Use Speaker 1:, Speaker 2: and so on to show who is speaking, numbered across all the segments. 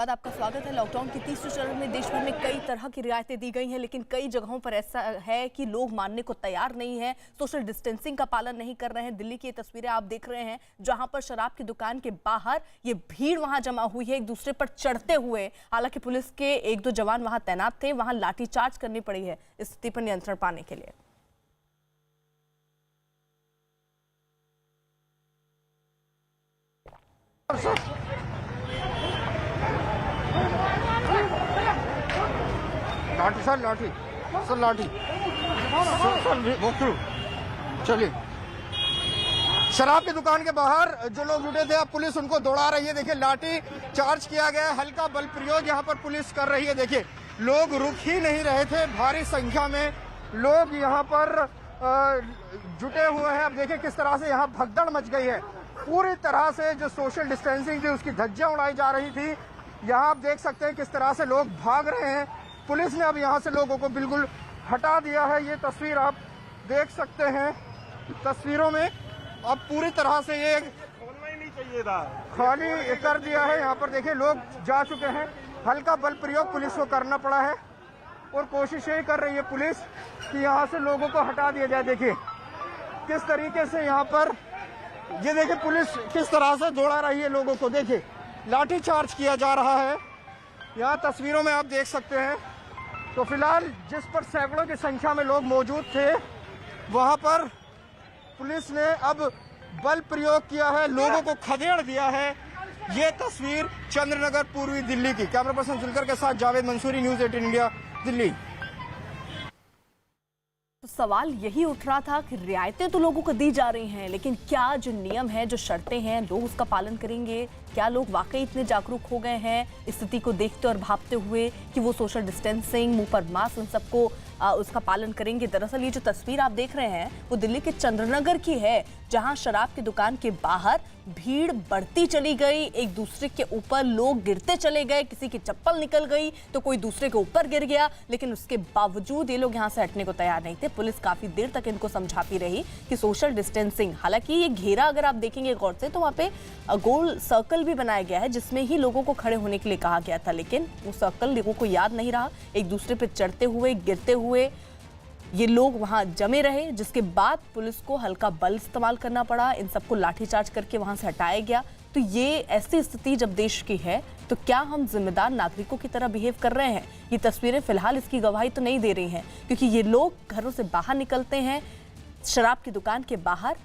Speaker 1: आपका स्वागत है। लॉकडाउन के तीसरे चरण में देश भर में कई तरह की रियायतें दी गई हैं, लेकिन कई जगहों पर ऐसा है कि लोग मानने को तैयार नहीं है, सोशल डिस्टेंसिंग का पालन नहीं कर रहे हैं। दिल्ली की ये तस्वीरें आप देख रहे हैं, जहां पर शराब की दुकान के बाहर ये भीड़ वहां जमा हुई है, एक दूसरे पर चढ़ते हुए। हालांकि पुलिस के एक दो जवान वहां तैनात थे, वहां लाठीचार्ज करनी पड़ी है स्थिति पर नियंत्रण पाने के लिए।
Speaker 2: लाठी सर, लाठी सर, लाठी सर, चलिए। शराब की दुकान के बाहर जो लोग जुटे थे, अब पुलिस उनको दौड़ा रही है। देखिए, लाठी चार्ज किया गया है, हल्का बल प्रयोग यहाँ पर पुलिस कर रही है। देखिए, लोग रुक ही नहीं रहे थे, भारी संख्या में लोग यहाँ पर जुटे हुए हैं। अब देखिए किस तरह से यहाँ भगदड़ मच गई है। पूरी तरह से जो सोशल डिस्टेंसिंग थी उसकी धज्जियां उड़ाई जा रही थी। यहाँ आप देख सकते हैं किस तरह से लोग भाग रहे हैं। पुलिस ने अब यहाँ से लोगों को बिल्कुल हटा दिया है। ये तस्वीर आप देख सकते हैं, तस्वीरों में अब पूरी तरह से ये नहीं चाहिए था, खाली कर दिया है। यहाँ पर देखिए लोग जा चुके हैं। हल्का बल प्रयोग पुलिस को करना पड़ा है और कोशिश यही कर रही है पुलिस कि यहाँ से लोगों को हटा दिया जाए। देखिए किस तरीके से यहाँ पर ये देखिए पुलिस किस तरह से दौड़ा रही है लोगों को। देखिए लाठी चार्ज किया जा रहा है, यहाँ तस्वीरों में आप देख सकते हैं। तो फिलहाल जिस पर सैकड़ों की संख्या में लोग मौजूद थे, वहां पर पुलिस ने अब बल प्रयोग किया है, लोगों को खदेड़ दिया है। ये तस्वीर चंद्रनगर पूर्वी दिल्ली की। कैमरा पर्सन जुलकर के साथ जावेद मंसूरी, न्यूज़ 18 इंडिया, दिल्ली।
Speaker 1: तो सवाल यही उठ रहा था कि रियायतें तो लोगों को दी जा रही हैं, लेकिन क्या जो नियम है, जो शर्तें हैं, लोग उसका पालन करेंगे? क्या लोग वाकई इतने जागरूक हो गए हैं स्थिति को देखते और भापते हुए कि वो सोशल डिस्टेंसिंग, मुंह पर मास्क, उन सबको उसका पालन करेंगे? दरअसल ये जो तस्वीर आप देख रहे हैं वो दिल्ली के चंद्रनगर की है, जहां शराब की दुकान के बाहर भीड़ बढ़ती चली गई, एक दूसरे के ऊपर लोग गिरते चले गए, किसी की चप्पल निकल गई तो कोई दूसरे के ऊपर गिर गया, लेकिन उसके बावजूद ये लोग यहाँ से हटने को तैयार नहीं थे। पुलिस काफी देर तक इनको समझाती रही कि सोशल डिस्टेंसिंग, हालांकि ये घेरा अगर आप देखेंगे गौर से तो वहाँ पे गोल सर्कल भी बनाया गया है जिसमें ही लोगों को खड़े होने के लिए कहा गया था, लेकिन वो सर्कल लोगों को याद नहीं रहा। एक दूसरे पे चढ़ते हुए, गिरते हुए ये लोग वहां जमे रहे, जिसके बाद पुलिस को हल्का बल इस्तेमाल करना पड़ा, इन सबको लाठीचार्ज करके वहां से हटाया गया। तो ये ऐसी स्थिति जब देश की है तो क्या हम जिम्मेदार नागरिकों की तरह बिहेव कर रहे हैं? ये तस्वीरें फिलहाल इसकी गवाही तो नहीं दे रही हैं, क्योंकि ये लोग घरों से बाहर निकलते हैं, शराब की दुकान के बाहर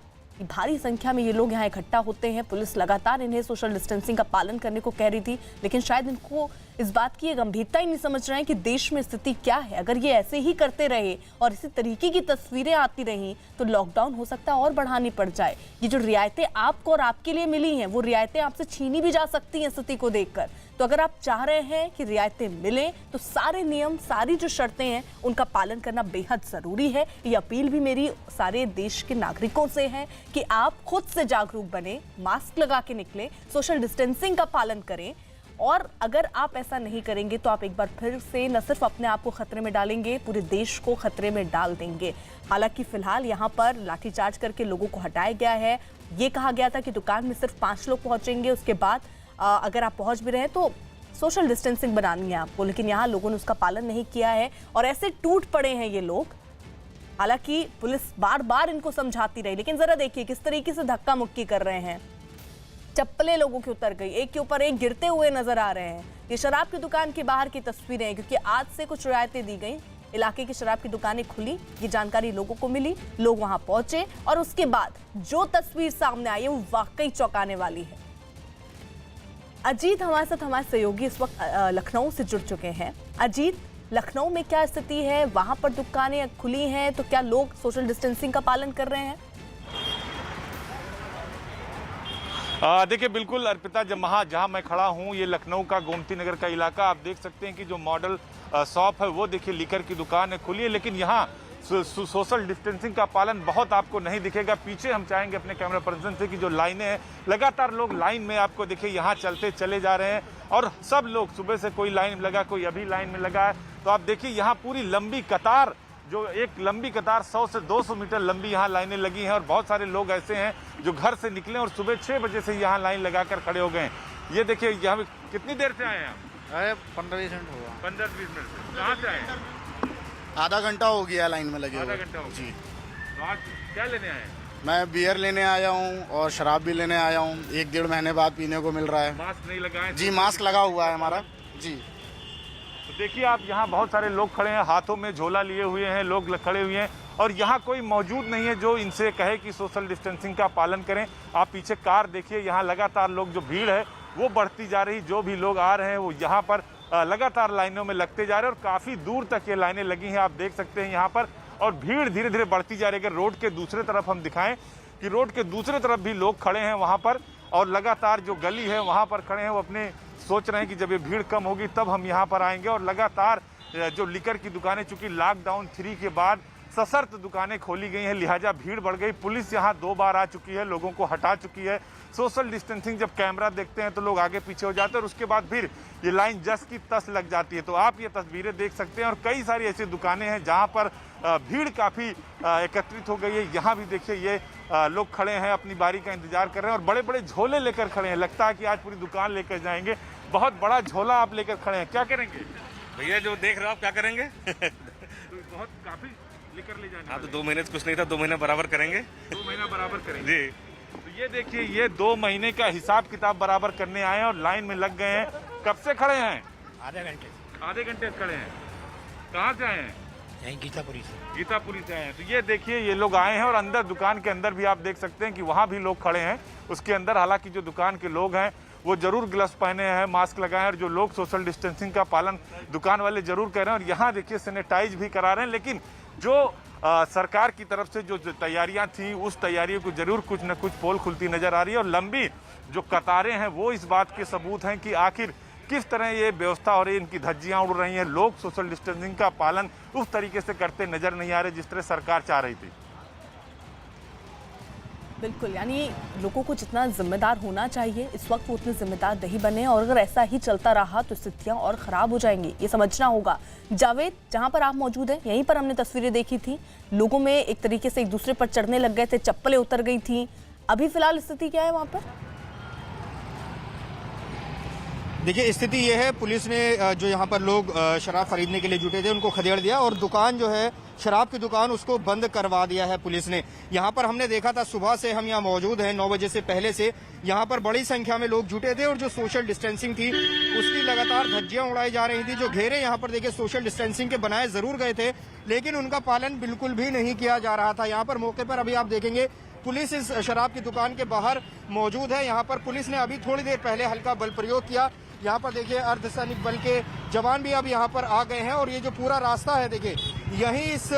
Speaker 1: भारी संख्या में ये लोग यहाँ इकट्ठा होते हैं। पुलिस लगातार इन्हें सोशल डिस्टेंसिंग का पालन करने को कह रही थी, लेकिन शायद इनको इस बात की गंभीरता ही नहीं समझ रहे हैं कि देश में स्थिति क्या है। अगर ये ऐसे ही करते रहे और इसी तरीके की तस्वीरें आती रहीं तो लॉकडाउन हो सकता है और बढ़ानी पड़ जाए। ये जो रियायतें आपको और आपके लिए मिली हैं, वो रियायतें आपसे छीनी भी जा सकती हैं स्थिति को देखकर। तो अगर आप चाह रहे हैं कि रियायतें मिलें तो सारे नियम, सारी जो शर्तें हैं, उनका पालन करना बेहद जरूरी है। ये अपील भी मेरी सारे देश के नागरिकों से है कि आप खुद से जागरूक बने, मास्क लगा के निकलें, सोशल डिस्टेंसिंग का पालन करें। और अगर आप ऐसा नहीं करेंगे तो आप एक बार फिर से न सिर्फ अपने आप को खतरे में डालेंगे, पूरे देश को खतरे में डाल देंगे। हालांकि फिलहाल यहाँ पर लाठीचार्ज करके लोगों को हटाया गया है। ये कहा गया था कि दुकान में सिर्फ 5 लोग पहुंचेंगे, उसके बाद अगर आप पहुंच भी रहे हैं तो सोशल डिस्टेंसिंग बनानी है आपको, लेकिन यहाँ लोगों ने उसका पालन नहीं किया है और ऐसे टूट पड़े हैं ये लोग। हालांकि पुलिस बार बार इनको समझाती रही, लेकिन जरा देखिए किस तरीके से धक्का मुक्की कर रहे हैं। चप्पलें लोगों की उतर गई, एक के ऊपर एक गिरते हुए नजर आ रहे हैं। ये शराब की दुकान के बाहर की तस्वीरें हैं, क्योंकि आज से कुछ रियायतें दी गई, इलाके की शराब की दुकानें खुली, ये जानकारी लोगों को मिली, लोग वहां पहुंचे और उसके बाद जो तस्वीर सामने आई है वो वाकई चौंकाने वाली है। अजीत हमारे साथ, हमारे सहयोगी इस वक्त लखनऊ से जुड़ चुके हैं। अजीत, लखनऊ में क्या स्थिति है? वहां पर दुकानें खुली हैं तो क्या लोग सोशल डिस्टेंसिंग का पालन कर रहे हैं?
Speaker 3: देखिए बिल्कुल अर्पिता, जहां मैं खड़ा हूं ये लखनऊ का गोमती नगर का इलाका। आप देख सकते हैं कि जो मॉडल शॉप है वो देखिए लीकर की दुकान है खुली है, लेकिन यहाँ सोशल डिस्टेंसिंग का पालन बहुत आपको नहीं दिखेगा। पीछे हम चाहेंगे अपने कैमरा पर्सन से कि जो लाइनें हैं, लगातार लोग लाइन में आपको देखिए यहाँ चलते चले जा रहे हैं और सब लोग सुबह से कोई लाइन में लगा, कोई अभी लाइन में लगा है। तो आप देखिए यहाँ पूरी लंबी कतार, जो एक लंबी कतार 100 से 200 मीटर लंबी यहाँ लाइनें लगी हैं और बहुत सारे लोग ऐसे हैं जो घर से निकले और सुबह 6 बजे से यहाँ लाइन लगाकर खड़े हो गए हैं। ये देखिए यहाँ पे कितनी देर से आए हैं आप?
Speaker 4: अरे 15-20 मिनट होगा।
Speaker 3: 15-20 मिनट से। कहाँ से आए हैं?
Speaker 4: आधा घंटा हो गया लाइन में लगे
Speaker 3: आधा
Speaker 4: हुए।
Speaker 3: घंटा हो गया।
Speaker 4: जी,
Speaker 3: तो आज क्या लेने आए हैं?
Speaker 4: मैं बियर लेने आया हूँ और शराब भी लेने आया हूँ। 1-1.5 महीने बाद पीने को मिल रहा है।
Speaker 3: मास्क नहीं लगाए?
Speaker 4: जी, मास्क लगा हुआ है हमारा। जी,
Speaker 3: तो देखिए आप यहाँ बहुत सारे लोग खड़े हैं, हाथों में झोला लिए हुए हैं, लोग खड़े हुए हैं और यहाँ कोई मौजूद नहीं है जो इनसे कहे कि सोशल डिस्टेंसिंग का पालन करें। आप पीछे कार देखिए, यहाँ लगातार लोग, जो भीड़ है वो बढ़ती जा रही। जो भी लोग आ रहे हैं वो यहाँ पर लगातार लाइनों में लगते जा रहे हैं और काफ़ी दूर तक ये लाइनें लगी हैं, आप देख सकते हैं यहाँ पर। और भीड़ धीरे धीरे बढ़ती जा रही है। अगर रोड के दूसरे तरफ हम दिखाएं कि रोड के दूसरे तरफ भी लोग खड़े हैं वहाँ पर और लगातार जो गली है वहाँ पर खड़े हैं, वो अपने सोच रहे हैं कि जब ये भीड़ कम होगी तब हम यहाँ पर आएंगे। और लगातार जो लिकर की दुकानें, चूंकि लॉकडाउन 3 के बाद सशर्त दुकानें खोली गई हैं, लिहाजा भीड़ बढ़ गई। पुलिस यहाँ 2 बार आ चुकी है, लोगों को हटा चुकी है। सोशल डिस्टेंसिंग, जब कैमरा देखते हैं तो लोग आगे पीछे हो जाते हैं और उसके बाद फिर ये लाइन जस की तस लग जाती है। तो आप ये तस्वीरें देख सकते हैं और कई सारी ऐसी दुकानें हैं जहाँ पर भीड़ काफ़ी एकत्रित हो गई है। यहाँ भी देखिए ये लोग खड़े हैं, अपनी बारी का इंतजार कर रहे हैं और बड़े बड़े झोले लेकर खड़े हैं। लगता है कि आज पूरी दुकान लेकर जाएंगे। बहुत बड़ा झोला आप लेकर खड़े हैं, क्या करेंगे
Speaker 5: भैया? जो देख रहे हो आप, क्या करेंगे?
Speaker 3: तो बहुत काफ़ी लेकर ले जाने
Speaker 5: हाँ, तो 2 महीने से कुछ नहीं था, 2 महीने बराबर करेंगे।
Speaker 3: 2 महीना बराबर करेंगे
Speaker 5: जी।
Speaker 3: तो ये देखिए ये 2 महीने का हिसाब किताब बराबर करने आए हैं और लाइन में लग गए हैं। कब से खड़े हैं?
Speaker 4: आधे घंटे
Speaker 3: आधे घंटे से खड़े हैं। कहाँ से आए हैं?
Speaker 4: यहीं गीतापुरी से।
Speaker 3: गीतापुरी से आए हैं। तो ये देखिए ये लोग आए हैं और अंदर, दुकान के अंदर भी आप देख सकते हैं कि वहाँ भी लोग खड़े हैं। उसके अंदर हालांकि जो दुकान के लोग हैं वो जरूर ग्लव्स पहने हैं, मास्क लगाए हैं और जो लोग सोशल डिस्टेंसिंग का पालन दुकान वाले जरूर कर रहे हैं और यहाँ देखिए सैनिटाइज भी करा रहे हैं। लेकिन जो सरकार की तरफ से जो तैयारियां थी उस तैयारियों को जरूर कुछ न कुछ पोल खुलती नजर आ रही है और लंबी जो कतारें हैं वो इस बात के सबूत हैं कि आखिर किस तरह ये व्यवस्था हो रही है, इनकी धज्जियां उड़ रही हैं। लोग सोशल डिस्टेंसिंग का पालन उस तरीके से करते नजर नहीं आ रहे जिस तरह सरकार चाह रही थी।
Speaker 1: बिल्कुल, यानी लोगों को जितना जिम्मेदार होना चाहिए इस वक्त वो उतने जिम्मेदार नहीं बने और अगर ऐसा ही चलता रहा तो स्थितियां और खराब हो जाएंगी, ये समझना होगा। जावेद, जहां पर आप मौजूद हैं यहीं पर हमने तस्वीरें देखी थी, लोगों में एक तरीके से एक दूसरे पर चढ़ने लग गए थे, चप्पलें उतर गई थी। अभी फिलहाल स्थिति क्या है वहां पर?
Speaker 2: देखिए स्थिति ये है, पुलिस ने जो यहाँ पर लोग शराब खरीदने के लिए जुटे थे उनको खदेड़ दिया और दुकान जो है शराब की दुकान उसको बंद करवा दिया है पुलिस ने। यहाँ पर हमने देखा था, सुबह से हम यहाँ मौजूद हैं, 9 बजे से पहले से यहाँ पर बड़ी संख्या में लोग जुटे थे और जो सोशल डिस्टेंसिंग थी उसकी लगातार धज्जियां उड़ाई जा रही थी। जो घेरे यहाँ पर देखिए सोशल डिस्टेंसिंग के बनाए जरूर गए थे लेकिन उनका पालन बिल्कुल भी नहीं किया जा रहा था। यहाँ पर मौके पर अभी आप देखेंगे पुलिस इस शराब की दुकान के बाहर मौजूद है। यहाँ पर पुलिस ने अभी थोड़ी देर पहले हल्का बल प्रयोग किया। यहाँ पर देखिए अर्धसैनिक बल के जवान भी अब यहाँ पर आ गए हैं और ये जो पूरा रास्ता है देखिए यहीं इस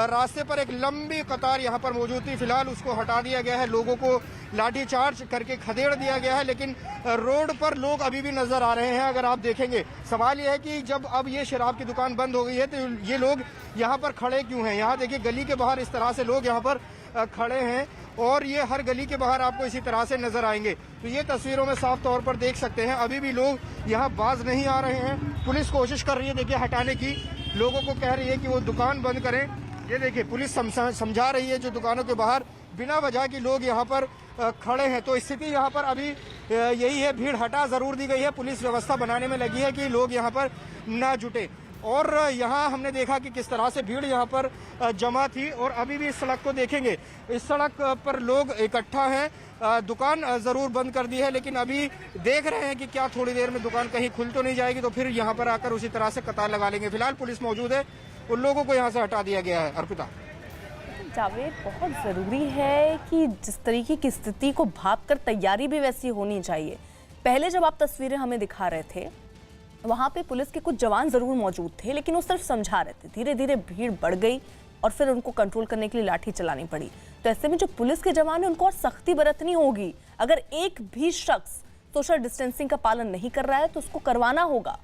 Speaker 2: रास्ते पर एक लंबी कतार यहाँ पर मौजूद थी, फिलहाल उसको हटा दिया गया है, लोगों को लाठीचार्ज करके खदेड़ दिया गया है। लेकिन रोड पर लोग अभी भी नजर आ रहे हैं। अगर आप देखेंगे, सवाल यह है कि जब अब ये शराब की दुकान बंद हो गई है तो ये लोग यहाँ पर खड़े क्यों हैं? यहाँ देखिए गली के बाहर इस तरह से लोग यहाँ पर खड़े हैं और ये हर गली के बाहर आपको इसी तरह से नजर आएंगे। तो ये तस्वीरों में साफ तौर पर देख सकते हैं अभी भी लोग यहाँ बाज नहीं आ रहे हैं। पुलिस कोशिश कर रही है देखिए हटाने की, लोगों को कह रही है कि वो दुकान बंद करें। ये देखिए पुलिस समझा रही है जो दुकानों के बाहर बिना वजह की लोग यहाँ पर खड़े हैं। तो स्थिति यहाँ पर अभी यही है, भीड़ हटा जरूर दी गई है, पुलिस व्यवस्था बनाने में लगी है कि लोग यहाँ पर ना जुटे। और यहाँ हमने देखा कि किस तरह से भीड़ यहाँ पर जमा थी और अभी भी इस सड़क को देखेंगे, इस सड़क पर लोग इकट्ठा हैं। दुकान जरूर बंद कर दी है लेकिन अभी देख रहे हैं कि क्या थोड़ी देर में दुकान कहीं खुल तो नहीं जाएगी तो फिर यहाँ पर आकर उसी तरह से कतार लगा लेंगे। फिलहाल पुलिस मौजूद है, उन लोगों को यहाँ से हटा दिया गया है। अर्पिता,
Speaker 1: जावेद, बहुत ज़रूरी है कि जिस तरीके की स्थिति को भाप कर तैयारी भी वैसी होनी चाहिए। पहले जब आप तस्वीरें हमें दिखा रहे थे वहाँ पे पुलिस के कुछ जवान ज़रूर मौजूद थे लेकिन वो सिर्फ समझा रहे थे, धीरे धीरे भीड़ बढ़ गई और फिर उनको कंट्रोल करने के लिए लाठी चलानी पड़ी। तो ऐसे में जो पुलिस के जवान है उनको और सख्ती बरतनी होगी। अगर एक भी शख्स सोशल डिस्टेंसिंग का पालन नहीं कर रहा है तो उसको करवाना होगा।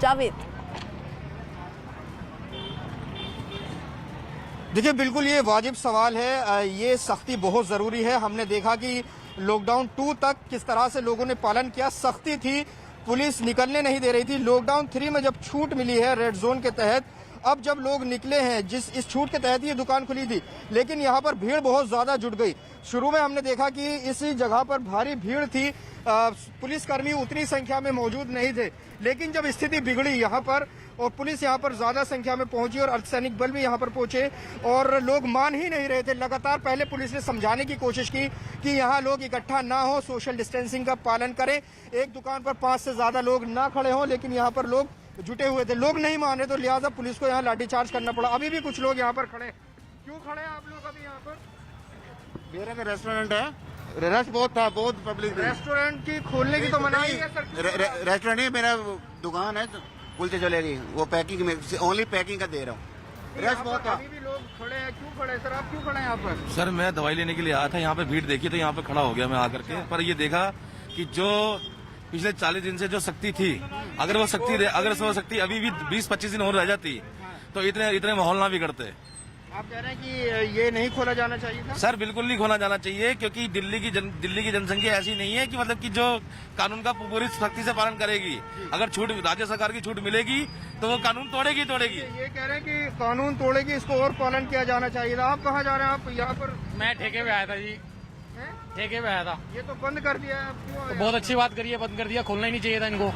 Speaker 1: जावेद,
Speaker 2: देखिए बिल्कुल ये वाजिब सवाल है, ये सख्ती बहुत ज़रूरी है। हमने देखा कि लॉकडाउन 2 तक किस तरह से लोगों ने पालन किया, सख्ती थी, पुलिस निकलने नहीं दे रही थी। लॉकडाउन 3 में जब छूट मिली है रेड जोन के तहत, अब जब लोग निकले हैं, इस छूट के तहत ये दुकान खुली थी, लेकिन यहाँ पर भीड़ बहुत ज्यादा जुट गई। शुरू में हमने देखा कि इस जगह पर भारी भीड़ थी, पुलिसकर्मी उतनी संख्या में मौजूद नहीं थे, लेकिन जब स्थिति बिगड़ी यहाँ पर और पुलिस यहाँ पर ज्यादा संख्या में पहुंची और अर्धसैनिक बल भी यहाँ पर पहुंचे और लोग मान ही नहीं रहे थे। लगातार पहले पुलिस ने समझाने की कोशिश की कि यहाँ लोग इकट्ठा ना हो, सोशल डिस्टेंसिंग का पालन करें, एक दुकान पर 5 से ज्यादा लोग ना खड़े हों, लेकिन यहाँ पर लोग जुटे हुए थे। लोग नहीं मान रहे तो लिहाजा पुलिस को यहाँ लाठीचार्ज करना पड़ा। अभी भी कुछ लोग यहाँ पर खड़े। क्यों खड़े हैं आप लोग अभी यहाँ पर?
Speaker 4: मेरा का रेस्टोरेंट है, रश बहुत था, बहुत पब्लिक थी।
Speaker 2: रेस्टोरेंट की खोलने की तो मनाही है सर।
Speaker 4: रेस्टोरेंट नहीं, मेरा दुकान है, कुलचे चलेगी, वो पैकिंग में ओनली पैकिंग का दे रहा हूँ। रश बहुत था।
Speaker 2: अभी भी लोग खड़े हैं। क्यों खड़े हैं सर? आप क्यों खड़े हैं यहाँ पर?
Speaker 6: सर मैं दवाई लेने के लिए आया था, यहाँ पे भीड़ देखी तो यहाँ पे खड़ा हो गया मैं आकर के। पर ये देखा कि जो पिछले 40 दिन से जो शक्ति थी, अगर वो शक्ति अभी भी 20-25 दिन और रह जाती तो इतने माहौल ना बिगड़ते।
Speaker 2: आप कह रहे हैं कि ये नहीं खोला जाना चाहिए था?
Speaker 6: सर बिल्कुल नहीं खोला जाना चाहिए, क्योंकि दिल्ली की जनसंख्या ऐसी नहीं है कि मतलब कि जो कानून का पूरी सख्ती से पालन करेगी। अगर छूट राज्य सरकार की छूट मिलेगी तो वो कानून तोड़ेगी।
Speaker 2: ये कह रहे हैं कि कानून तोड़ेगी, इसको और पालन किया जाना चाहिए था। आप कहाँ जा रहे हैं? आप यहाँ पर?
Speaker 7: मैं ठेके पे आया था जी, ठेके पे आया था।
Speaker 2: ये तो बंद कर दिया है, आप क्यों आए?
Speaker 7: बहुत अच्छी बात करी है, बंद कर दिया, खोलना ही नहीं चाहिए था इनको।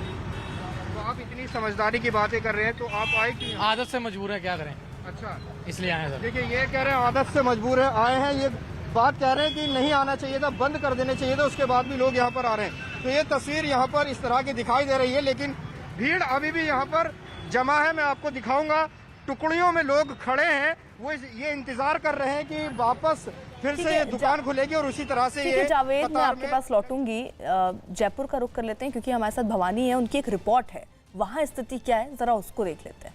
Speaker 2: तो आप इतनी समझदारी की बातें कर रहे हैं तो आप आए क्यों?
Speaker 7: आदत से मजबूर है, क्या करें,
Speaker 2: अच्छा,
Speaker 7: इसलिए आए हैं सर।
Speaker 2: देखिए ये कह रहे हैं आदत से मजबूर है, आए हैं। ये बात कह रहे हैं कि नहीं आना चाहिए था, बंद कर देने चाहिए था, उसके बाद भी लोग यहाँ पर आ रहे हैं। तो ये तस्वीर यहाँ पर इस तरह की दिखाई दे रही है, लेकिन भीड़ अभी भी यहाँ पर जमा है। मैं आपको दिखाऊंगा, टुकड़ियों में लोग खड़े हैं, वो ये इंतजार कर रहे हैं कि वापस फिर से ये दुकान खुलेगी और उसी तरह से ये
Speaker 1: जावेद, मैं आपके पास लौटूंगी। जयपुर का रुख कर लेते हैं क्योंकि हमारे साथ भवानी है, उनकी एक रिपोर्ट है, वहां स्थिति क्या है जरा उसको देख लेते हैं।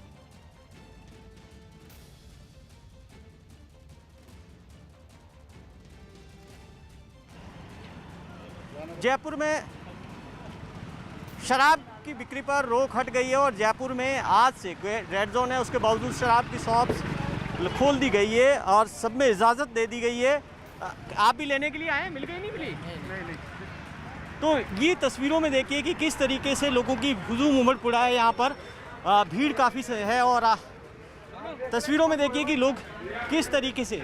Speaker 8: जयपुर में शराब की बिक्री पर रोक हट गई है और जयपुर में आज से रेड जोन है, उसके बावजूद शराब की शॉप्स खोल दी गई है और सब में इजाज़त दे दी गई है। आप भी लेने के लिए आए? मिल गई? नहीं मिली? नहीं। तो ये तस्वीरों में देखिए कि किस तरीके से लोगों की हुजूम उमड़ पड़ा है यहाँ पर, भीड़ काफ़ी है और तस्वीरों में देखिए कि लोग किस तरीके से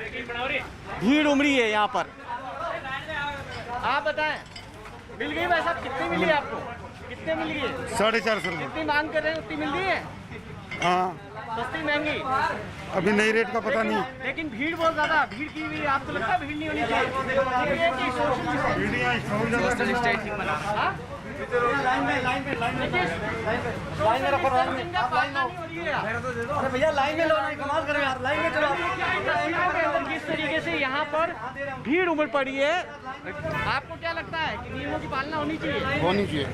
Speaker 8: भीड़ उमड़ी है यहाँ पर। आप बताएं, मिल गई भाई साहब? कितनी मिली आपको? कितने मिल गई?
Speaker 9: 450 रुपये।
Speaker 8: जितनी मांग कर रहे हैं उतनी मिल रही है?
Speaker 9: हाँ,
Speaker 8: सस्ती महंगी
Speaker 9: अभी नई रेट का पता नहीं।
Speaker 8: लेकिन भीड़ बहुत ज्यादा भीड़ की हुई है। आपको लगता है भीड़ नहीं होनी चाहिए? भैया लाइन में लो, कमाल करो यार, लाइन में चलो। किस तरीके से यहाँ पर भीड़ उमड़ पड़ी है, आपको क्या लगता है कि नियमों की पालना होनी चाहिए?
Speaker 4: होनी चाहिए,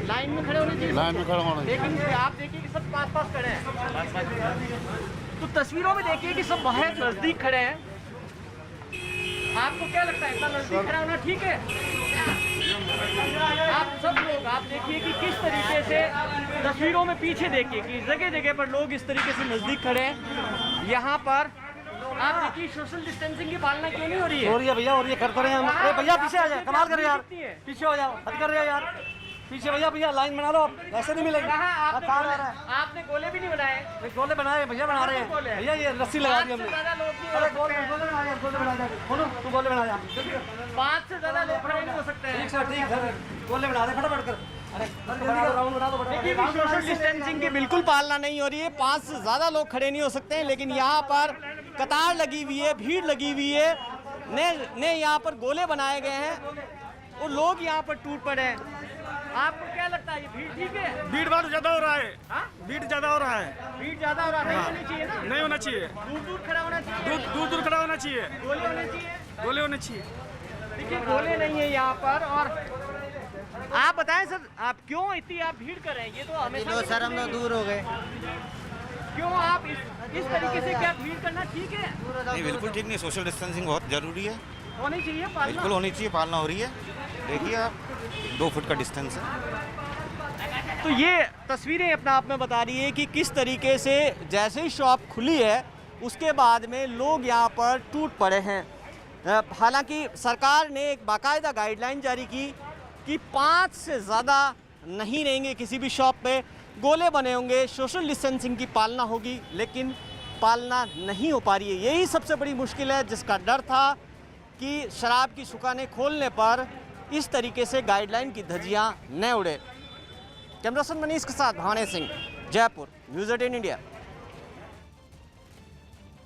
Speaker 8: लाइन में खड़े होने चाहिए,
Speaker 4: लाइन में खड़ा होना चाहिए।
Speaker 8: लेकिन आप देखिए कि सब पास खड़े हैं। तो तस्वीरों में देखिए कि सब बहुत नजदीक खड़े हैं। आपको क्या लगता है इतना नजदीक खड़ा होना ठीक है? आप सब लोग आप देखिए कि किस तरीके से तस्वीरों में पीछे देखिए कि जगह जगह पर लोग इस तरीके से नजदीक खड़े हैं। यहाँ पर आप देखिए सोशल डिस्टेंसिंग की पालना क्यों नहीं हो रही है?
Speaker 10: हो रही है भैया, और ये करते रहे हम। भैया पीछे आ जाए, कमाल कर रहे यार, पीछे हो जाओ, हद कर रहे हो यार, पीछे भैया लाइन बना लो, आप ऐसे नहीं मिलेगा।
Speaker 8: आपने गोले भी नहीं बनाए?
Speaker 10: गोले बनाए भैया, बना रहे हैं भैया, ये रस्सी लगा दी हमने। अरे गोले बना, तू गोले बना,
Speaker 8: 5 से ज्यादा लोग खड़े नहीं हो सकते हैं।
Speaker 10: ठीक सर, गोले बना दे फटाफट कर।
Speaker 8: देखिए सोशल डिस्टेंसिंग की बिल्कुल पालना नहीं हो रही है, 5 से ज्यादा लोग खड़े नहीं हो सकते हैं, लेकिन यहाँ पर कतार लगी हुई है, भीड़ लगी हुई है, ने यहाँ पर गोले बनाए गए हैं और लोग यहाँ पर टूट पड़े हैं। आपको क्या लगता है ये भीड़ ठीक है?
Speaker 9: भीड़ भाड़ ज्यादा हो रहा है।
Speaker 8: हाँ?
Speaker 9: भीड़ ज्यादा हो रहा है।
Speaker 8: भीड़ ज्यादा हो रहा है, नहीं होनी चाहिए ना?
Speaker 9: नहीं होना चाहिए,
Speaker 8: दूर खड़ा होना चाहिए,
Speaker 9: दूर खड़ा होना चाहिए,
Speaker 8: गोले होने चाहिए,
Speaker 9: गोले होने चाहिए।
Speaker 8: देखिए गोले नहीं है यहाँ पर। और आप बताएं सर, आप क्यों इतनी आप भीड़ कर रहे हैं? ये तो हमेशा
Speaker 10: सर हम लोग दूर हो गए।
Speaker 8: क्यों आप इस तरीके से क्या भीड़ करना ठीक है?
Speaker 5: नहीं, बिल्कुल ठीक नहीं। सोशल डिस्टेंसिंग बहुत जरूरी है,
Speaker 8: होनी चाहिए पालना,
Speaker 5: बिल्कुल होनी चाहिए, पालना हो रही है। देखिए आप 2 फुट का डिस्टेंस है।
Speaker 8: तो ये तस्वीरें अपने आप में बता रही है कि किस तरीके से जैसे ही शॉप खुली है उसके बाद में लोग यहाँ पर टूट पड़े हैं। हालांकि सरकार ने एक बाकायदा गाइडलाइन जारी की कि 5 से ज़्यादा नहीं रहेंगे किसी भी शॉप पे, गोले बने होंगे, सोशल डिस्टेंसिंग की पालना होगी, लेकिन पालना नहीं हो पा रही है। यही सबसे बड़ी मुश्किल है, जिसका डर था कि शराब की दुकानें खोलने पर इस तरीके से गाइडलाइन की धज्जियां न उड़े। कैमरा पर्सन मनीष के साथ भावने सिंह, जयपुर, न्यूज़ 18 इंडिया।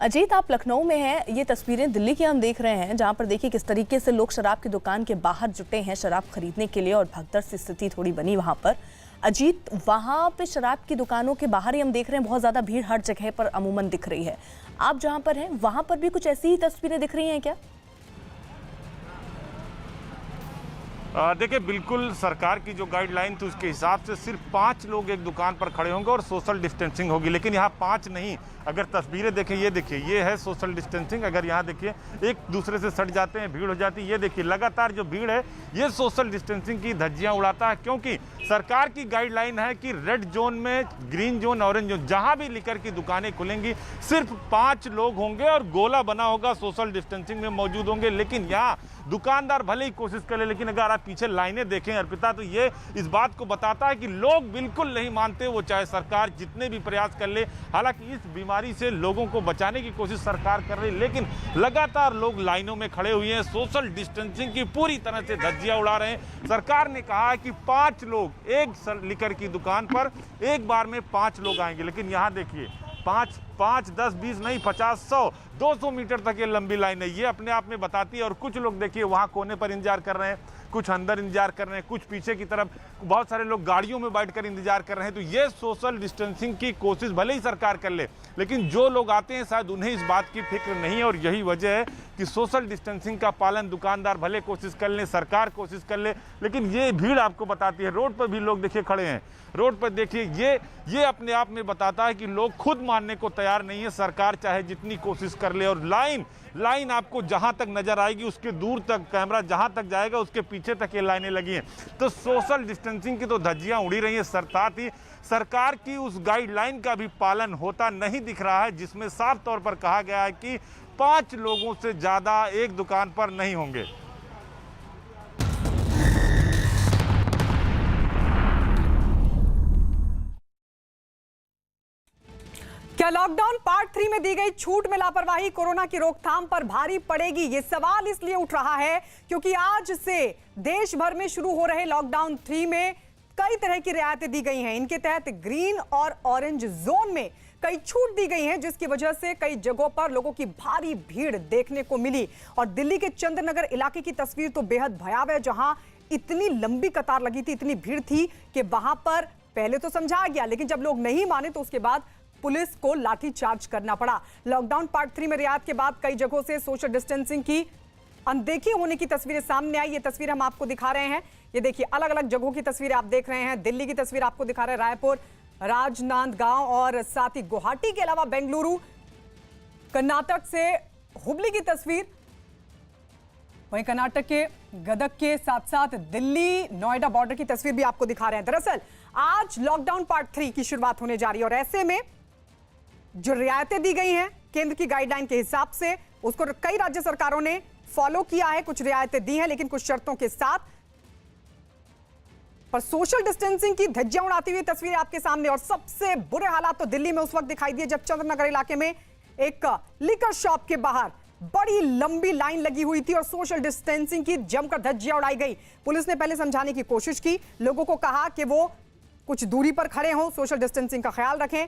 Speaker 1: अजीत, आप लखनऊ में हैं, ये तस्वीरें दिल्ली की हम देख रहे हैं, जहां पर देखिए किस तरीके से लोग शराब की दुकान के बाहर जुटे हैं शराब खरीदने के लिए, और भगदड़ सी स्थिति थोड़ी बनी वहां पर। अजीत, वहां पे शराब की दुकानों के बाहर ही हम देख रहे हैं बहुत ज्यादा भीड़ हर जगह पर अमूमन दिख रही है। आप जहां पर हैं वहां पर भी कुछ ऐसी ही तस्वीरें दिख रही हैं क्या?
Speaker 3: देखिए, बिल्कुल सरकार की जो गाइडलाइन थी उसके हिसाब से सिर्फ 5 लोग एक दुकान पर खड़े होंगे और सोशल डिस्टेंसिंग होगी, लेकिन यहाँ 5 नहीं। अगर तस्वीरें देखें, ये देखिए, ये है सोशल डिस्टेंसिंग। अगर यहाँ देखिए एक दूसरे से सट जाते हैं, भीड़ हो जाती है। ये देखिए लगातार जो भीड़ है ये सोशल डिस्टेंसिंग की धज्जियां उड़ाता है, क्योंकि सरकार की गाइडलाइन है कि रेड जोन में, ग्रीन जोन, ऑरेंज जोन, जहां भी लिकर की दुकानें खुलेंगी सिर्फ 5 लोग होंगे और गोला बना होगा, सोशल डिस्टेंसिंग में मौजूद होंगे। लेकिन यहाँ दुकानदार भले ही कोशिश करें, लेकिन अगर आप पीछे लाइनें देखें अर्पिता, तो ये इस बात को बताता है कि लोग बिल्कुल नहीं मानते, वो चाहे सरकार जितने भी प्रयास कर ले। हालांकि इस बीमारी से लोगों को बचाने की कोशिश सरकार कर रही है, लेकिन लगातार लोग लाइनों में खड़े हुए हैं, सोशल डिस्टेंसिंग की पूरी तरह से धज्जियां उड़ा रहे हैं। सरकार ने कहा है कि 5 लोग एक लिकर की दुकान पर एक बार में 5 लोग आएंगे, लेकिन यहाँ देखिए 5, 10, 20 नहीं, 50, 100, 200 मीटर तक ये लंबी लाइन है। ये अपने आप में बताती है। और कुछ लोग देखिए वहाँ कोने पर इंतजार कर रहे हैं, कुछ अंदर इंतजार कर रहे हैं, कुछ पीछे की तरफ, बहुत सारे लोग गाड़ियों में बैठकर इंतजार कर रहे हैं। तो ये सोशल डिस्टेंसिंग की कोशिश भले ही सरकार कर ले, लेकिन जो लोग आते हैं शायद उन्हें इस बात की फिक्र नहीं है। और यही वजह है कि सोशल डिस्टेंसिंग का पालन दुकानदार भले कोशिश कर ले, सरकार कोशिश कर ले, लेकिन ये भीड़ आपको बताती है। रोड पर भी लोग देखिए खड़े हैं, रोड पर देखिए, ये अपने आप में बताता है कि लोग खुद मानने को तैयार नहीं है, सरकार चाहे जितनी कोशिश कर ले। और लाइन आपको जहां तक नजर आएगी उसके दूर तक, कैमरा जहां तक जाएगा उसके पीछे तक ये लाइनें लगी हैं। तो सोशल डिस्टेंसिंग की तो धज्जियां उड़ी रही हैं। साथ ही सरकार की उस गाइडलाइन का भी पालन होता नहीं दिख रहा है, जिसमें साफ तौर पर कहा गया है कि 5 लोगों से ज्यादा एक दुकान पर नहीं होंगे।
Speaker 11: क्या लॉकडाउन पार्ट 3 में दी गई छूट में लापरवाही कोरोना की रोकथाम पर भारी पड़ेगी? ये सवाल इसलिए उठ रहा है क्योंकि आज से देश भर में शुरू हो रहे लॉकडाउन 3 में कई तरह की रियायतें दी गई हैं। इनके तहत ग्रीन और ऑरेंज जोन में कई छूट दी गई हैं, जिसकी वजह से कई जगहों पर लोगों की भारी भीड़ देखने को मिली। और दिल्ली के चंद्रनगर इलाके की तस्वीर तो बेहद भयावह है, जहां इतनी लंबी कतार लगी थी, इतनी भीड़ थी कि वहां पर पहले तो समझाया गया, लेकिन जब लोग नहीं माने तो उसके बाद पुलिस को लाठीचार्ज करना पड़ा। लॉकडाउन पार्ट 3 में रियायत के बाद कई जगहों से सोशल डिस्टेंसिंग की अनदेखी होने की तस्वीरें सामने आई। ये तस्वीर हम आपको दिखा रहे हैं। ये देखिए, अलग अलग जगहों की तस्वीरें आप देख रहे हैं। दिल्ली की तस्वीर आपको दिखा रहे हैं, रायपुर, राजनांदगांव और साथ ही गुवाहाटी के अलावा बेंगलुरु, कर्नाटक से हुबली की तस्वीर, वहीं कर्नाटक के गदग के साथ साथ दिल्ली नोएडा बॉर्डर की तस्वीर भी आपको दिखा रहे हैं। दरअसल आज लॉकडाउन पार्ट 3 की शुरुआत होने जा रही है और ऐसे में जो रियायतें दी गई हैं केंद्र की गाइडलाइन के हिसाब से, उसको कई राज्य सरकारों ने फॉलो किया है। कुछ रियायतें दी हैं लेकिन कुछ शर्तों के साथ। पर सोशल डिस्टेंसिंग की धज्जियां उड़ाती हुई तस्वीरें आपके सामने। और सबसे बुरे हालात तो दिल्ली में उस वक्त दिखाई दिए जब चंद्रनगर इलाके में एक लिकर शॉप के बाहर बड़ी लंबी लाइन लगी हुई थी और सोशल डिस्टेंसिंग की जमकर धज्जियां उड़ाई गई। पुलिस ने पहले समझाने की कोशिश की, लोगों को कहा कि वो कुछ दूरी पर खड़े हों, सोशल डिस्टेंसिंग का ख्याल रखें,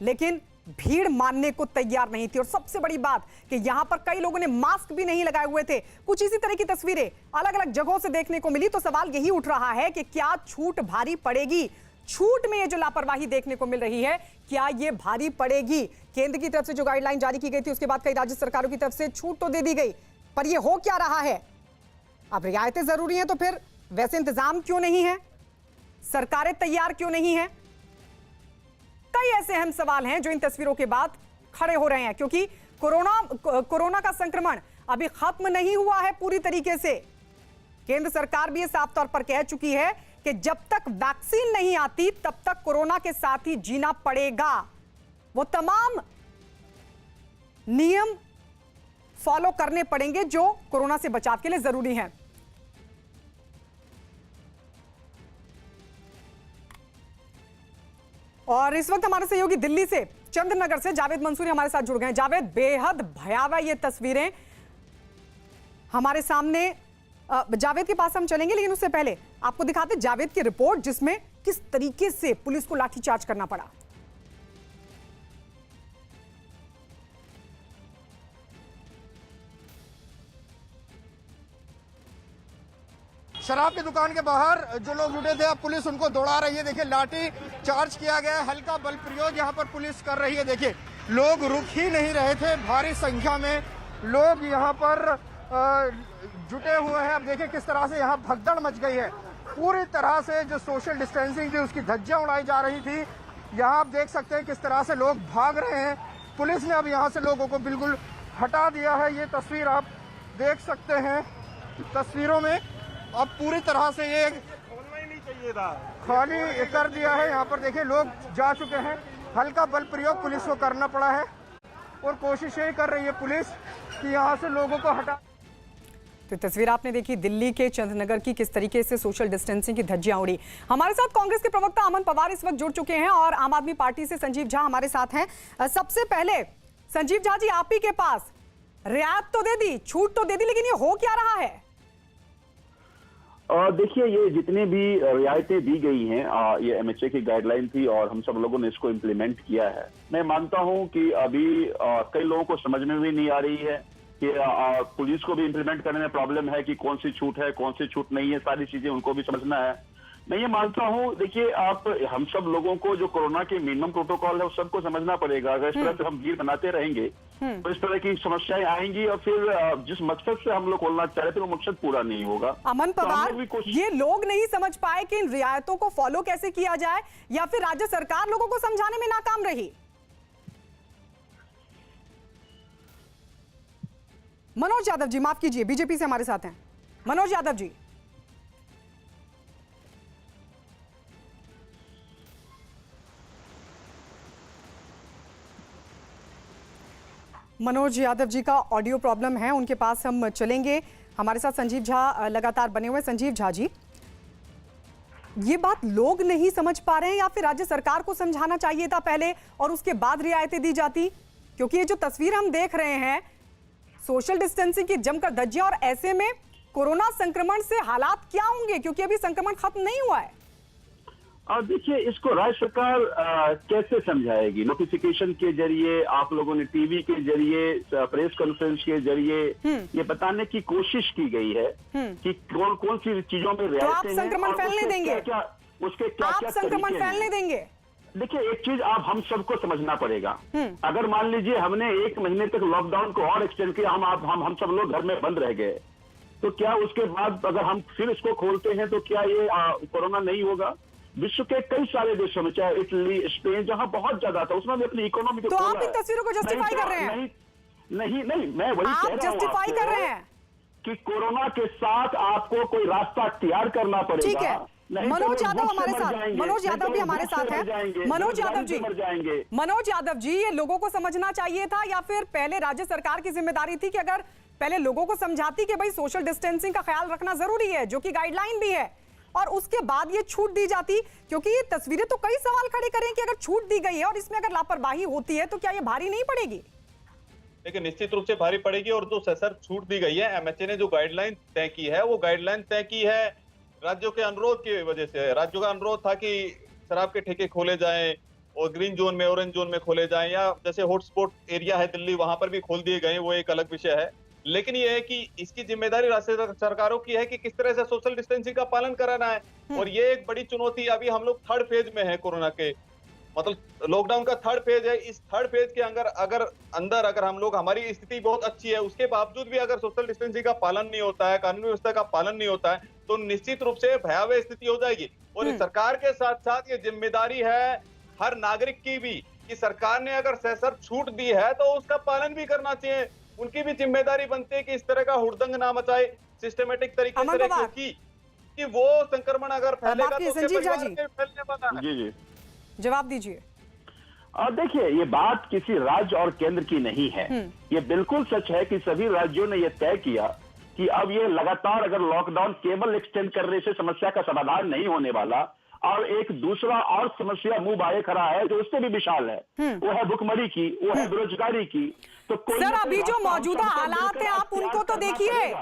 Speaker 11: लेकिन भीड़ मानने को तैयार नहीं थी। और सबसे बड़ी बात कि यहां पर कई लोगों ने मास्क भी नहीं लगाए हुए थे। कुछ इसी तरह की तस्वीरें अलग अलग जगहों से देखने को मिली। तो सवाल यही उठ रहा है कि क्या छूट भारी पड़ेगी? छूट में ये जो लापरवाही देखने को मिल रही है, क्या ये भारी पड़ेगी? केंद्र की तरफ से जो गाइडलाइन जारी की गई थी उसके बाद कई राज्य सरकारों की तरफ से छूट तो दे दी गई, पर ये हो क्या रहा है? अब रियायतें जरूरी हैं तो फिर वैसे इंतजाम क्यों नहीं है? सरकारें तैयार क्यों नहीं है? कई ऐसे अहम सवाल हैं जो इन तस्वीरों के बाद खड़े हो रहे हैं, क्योंकि कोरोना का संक्रमण अभी खत्म नहीं हुआ है पूरी तरीके से। केंद्र सरकार भी ये साफ तौर पर कह चुकी है कि जब तक वैक्सीन नहीं आती तब तक कोरोना के साथ ही जीना पड़ेगा। वो तमाम नियम फॉलो करने पड़ेंगे जो कोरोना से बचाव के लिए जरूरी हैं। और इस वक्त हमारे सहयोगी दिल्ली से चंद्रनगर से जावेद मंसूरी हमारे साथ जुड़ गए हैं। जावेद, बेहद भयावह ये तस्वीरें हमारे सामने। जावेद के पास हम चलेंगे, लेकिन उससे पहले आपको दिखाते जावेद की रिपोर्ट, जिसमें किस तरीके से पुलिस को लाठीचार्ज करना पड़ा।
Speaker 2: शराब की दुकान के बाहर जो लोग जुटे थे, अब पुलिस उनको दौड़ा रही है। देखिए, लाठी चार्ज किया गया है, हल्का बल प्रयोग यहाँ पर पुलिस कर रही है। देखिए, लोग रुक ही नहीं रहे थे, भारी संख्या में लोग यहाँ पर जुटे हुए हैं। अब देखिए किस तरह से यहाँ भगदड़ मच गई है। पूरी तरह से जो सोशल डिस्टेंसिंग थी उसकी धज्जियां उड़ाई जा रही थी। यहाँ आप देख सकते हैं किस तरह से लोग भाग रहे हैं। पुलिस ने अब यहाँ से लोगों को बिल्कुल हटा दिया है। ये तस्वीर आप देख सकते हैं, तस्वीरों में अब पूरी तरह से ये खाली कर दिया है। यहाँ पर देखिए लोग जा चुके हैं। हल्का बल प्रयोग पुलिस को करना पड़ा है और कोशिश यही कर रही है पुलिस कि यहाँ से लोगों को हटा।
Speaker 11: तो तस्वीर आपने देखी दिल्ली के चंद्रनगर की, किस तरीके से सोशल डिस्टेंसिंग की धज्जियां उड़ी। हमारे साथ कांग्रेस के प्रवक्ता अमन पवार इस वक्त जुड़ चुके हैं और आम आदमी पार्टी से संजीव झा हमारे साथ हैं। सबसे पहले संजीव झा जी, आप ही के पास रियायत तो दे दी, छूट तो दे दी, लेकिन ये हो क्या रहा है?
Speaker 12: देखिए, ये जितने भी रियायतें दी गई हैं, ये एमएचए की गाइडलाइन थी और हम सब लोगों ने इसको इम्प्लीमेंट किया है। मैं मानता हूं कि अभी कई लोगों को समझ में भी नहीं आ रही है कि पुलिस को भी इम्प्लीमेंट करने में प्रॉब्लम है कि कौन सी छूट है, कौन सी छूट नहीं है। सारी चीजें उनको भी समझना है। मैं ये मानता हूं, देखिए हम सब लोगों को जो कोरोना के मिनिमम प्रोटोकॉल है उस सबको समझना पड़ेगा। अगर इस तरह से हम भीड़ बनाते रहेंगे तो इस तरह की समस्याएं आएंगी और फिर जिस मकसद से हम लोग खोलना चाह रहे थे वो मकसद पूरा नहीं होगा।
Speaker 11: अमन पवार, ये लोग नहीं समझ पाए कि इन रियायतों को फॉलो कैसे किया जाए, या फिर राज्य सरकार लोगों को समझाने में नाकाम रही? मनोज यादव जी, माफ कीजिए, बीजेपी से हमारे साथ हैं मनोज यादव जी। मनोज यादव जी का ऑडियो प्रॉब्लम है, उनके पास हम चलेंगे। हमारे साथ संजीव झा लगातार बने हुए। संजीव झा जी, ये बात लोग नहीं समझ पा रहे हैं या फिर राज्य सरकार को समझाना चाहिए था पहले और उसके बाद रियायतें दी जाती? क्योंकि ये जो तस्वीर हम देख रहे हैं, सोशल डिस्टेंसिंग की जमकर धज्जियां, और ऐसे में कोरोना संक्रमण से हालात क्या होंगे, क्योंकि अभी संक्रमण खत्म नहीं हुआ है।
Speaker 12: देखिए, इसको राज्य सरकार कैसे समझाएगी? नोटिफिकेशन के जरिए, आप लोगों ने टीवी के जरिए, प्रेस कॉन्फ्रेंस के जरिए ये बताने की कोशिश की गई है कि कौन कौन सी चीजों में रियायतें हैं।
Speaker 11: आप संक्रमण फैलने देंगे? आप संक्रमण फैलने देंगे?
Speaker 12: देखिए, एक चीज आप हम सबको समझना पड़ेगा। अगर मान लीजिए हमने 1 महीने तक लॉकडाउन को और एक्सटेंड किया, हम सब लोग घर में बंद रह गए, तो क्या उसके बाद अगर हम फिर इसको खोलते हैं तो क्या ये कोरोना नहीं होगा? विश्व के कई सारे देशों में, चाहे इटली, स्पेन, जहां बहुत ज्यादा था, उसमें भी अपनी इकोनॉमी को
Speaker 11: तो आप इन तस्वीरों को जस्टिफाई कर रहे हैं?
Speaker 12: नहीं, मैं वही कह रहा हूं
Speaker 11: जस्टिफाई कर रहे हैं
Speaker 12: कि कोरोना के साथ आपको कोई रास्ता अख्तियार करना पड़ेगा।
Speaker 11: ठीक है, मनोज यादव हमारे साथ, मनोज यादव भी हमारे साथ हैं। मनोज यादव जी, मनोज यादव जी, ये लोगों को समझना चाहिए था या फिर पहले राज्य सरकार की जिम्मेदारी थी कि अगर पहले लोगों को समझाती कि भाई सोशल डिस्टेंसिंग का ख्याल रखना जरूरी है, जो कि गाइडलाइन भी है, और उसके बाद ये छूट दी जाती? क्योंकि ये तस्वीरें तो कई सवाल खड़े करें कि अगर छूट दी गई है और इसमें अगर लापरवाही होती है तो क्या ये भारी नहीं पड़ेगी?
Speaker 13: देखिए, निश्चित रूप से भारी पड़ेगी। और जो सर छूट दी गई है, एमएचए ने जो गाइडलाइन तय की है, वो गाइडलाइन तय की है राज्यों के अनुरोध की वजह से। राज्यों का अनुरोध था कि शराब के ठेके खोले जाएं और ग्रीन जोन में, ऑरेंज जोन में खोले जाएं, या जैसे हॉटस्पॉट एरिया है दिल्ली, वहां पर भी खोल दिए गए, वो एक अलग विषय है। लेकिन ये है कि इसकी जिम्मेदारी राज्य सरकारों की है कि किस तरह से सोशल डिस्टेंसिंग का पालन कराना है। और ये एक बड़ी चुनौती, अभी हम लोग 3rd फेज में है कोरोना के, मतलब लॉकडाउन का 3rd फेज है। इस 3rd फेज के अगर हम लोग, हमारी स्थिति बहुत अच्छी है, उसके बावजूद भी अगर सोशल डिस्टेंसिंग का पालन नहीं होता है, कानूनी व्यवस्था का पालन नहीं होता है, तो निश्चित रूप से भयावह स्थिति हो जाएगी। और इस सरकार के साथ साथ ये जिम्मेदारी है हर नागरिक की भी कि सरकार ने अगर सर छूट दी है तो उसका पालन भी करना चाहिए। उनकी भी जिम्मेदारी बनती है कि इस तरह का हुड़दंग ना मचाए, सिस्टमेटिक तरीके से, कि वो संक्रमण अगर फैलेगा तो
Speaker 11: संजीव झा जी,
Speaker 13: फैलने वाला है।
Speaker 12: जी,
Speaker 11: जवाब दीजिए।
Speaker 12: देखिए, ये बात किसी राज्य और केंद्र की नहीं है। ये बिल्कुल सच है कि सभी राज्यों ने ये तय किया कि अब ये लगातार अगर लॉकडाउन केवल एक्सटेंड करने से समस्या का समाधान नहीं होने वाला, और एक दूसरा और समस्या मुंह बाए खड़ा है जो उससे भी विशाल है, वो है भुखमरी की, वो है बेरोजगारी की। तो
Speaker 11: सर अभी जो मौजूदा हालात है आप उनको तो देखिए,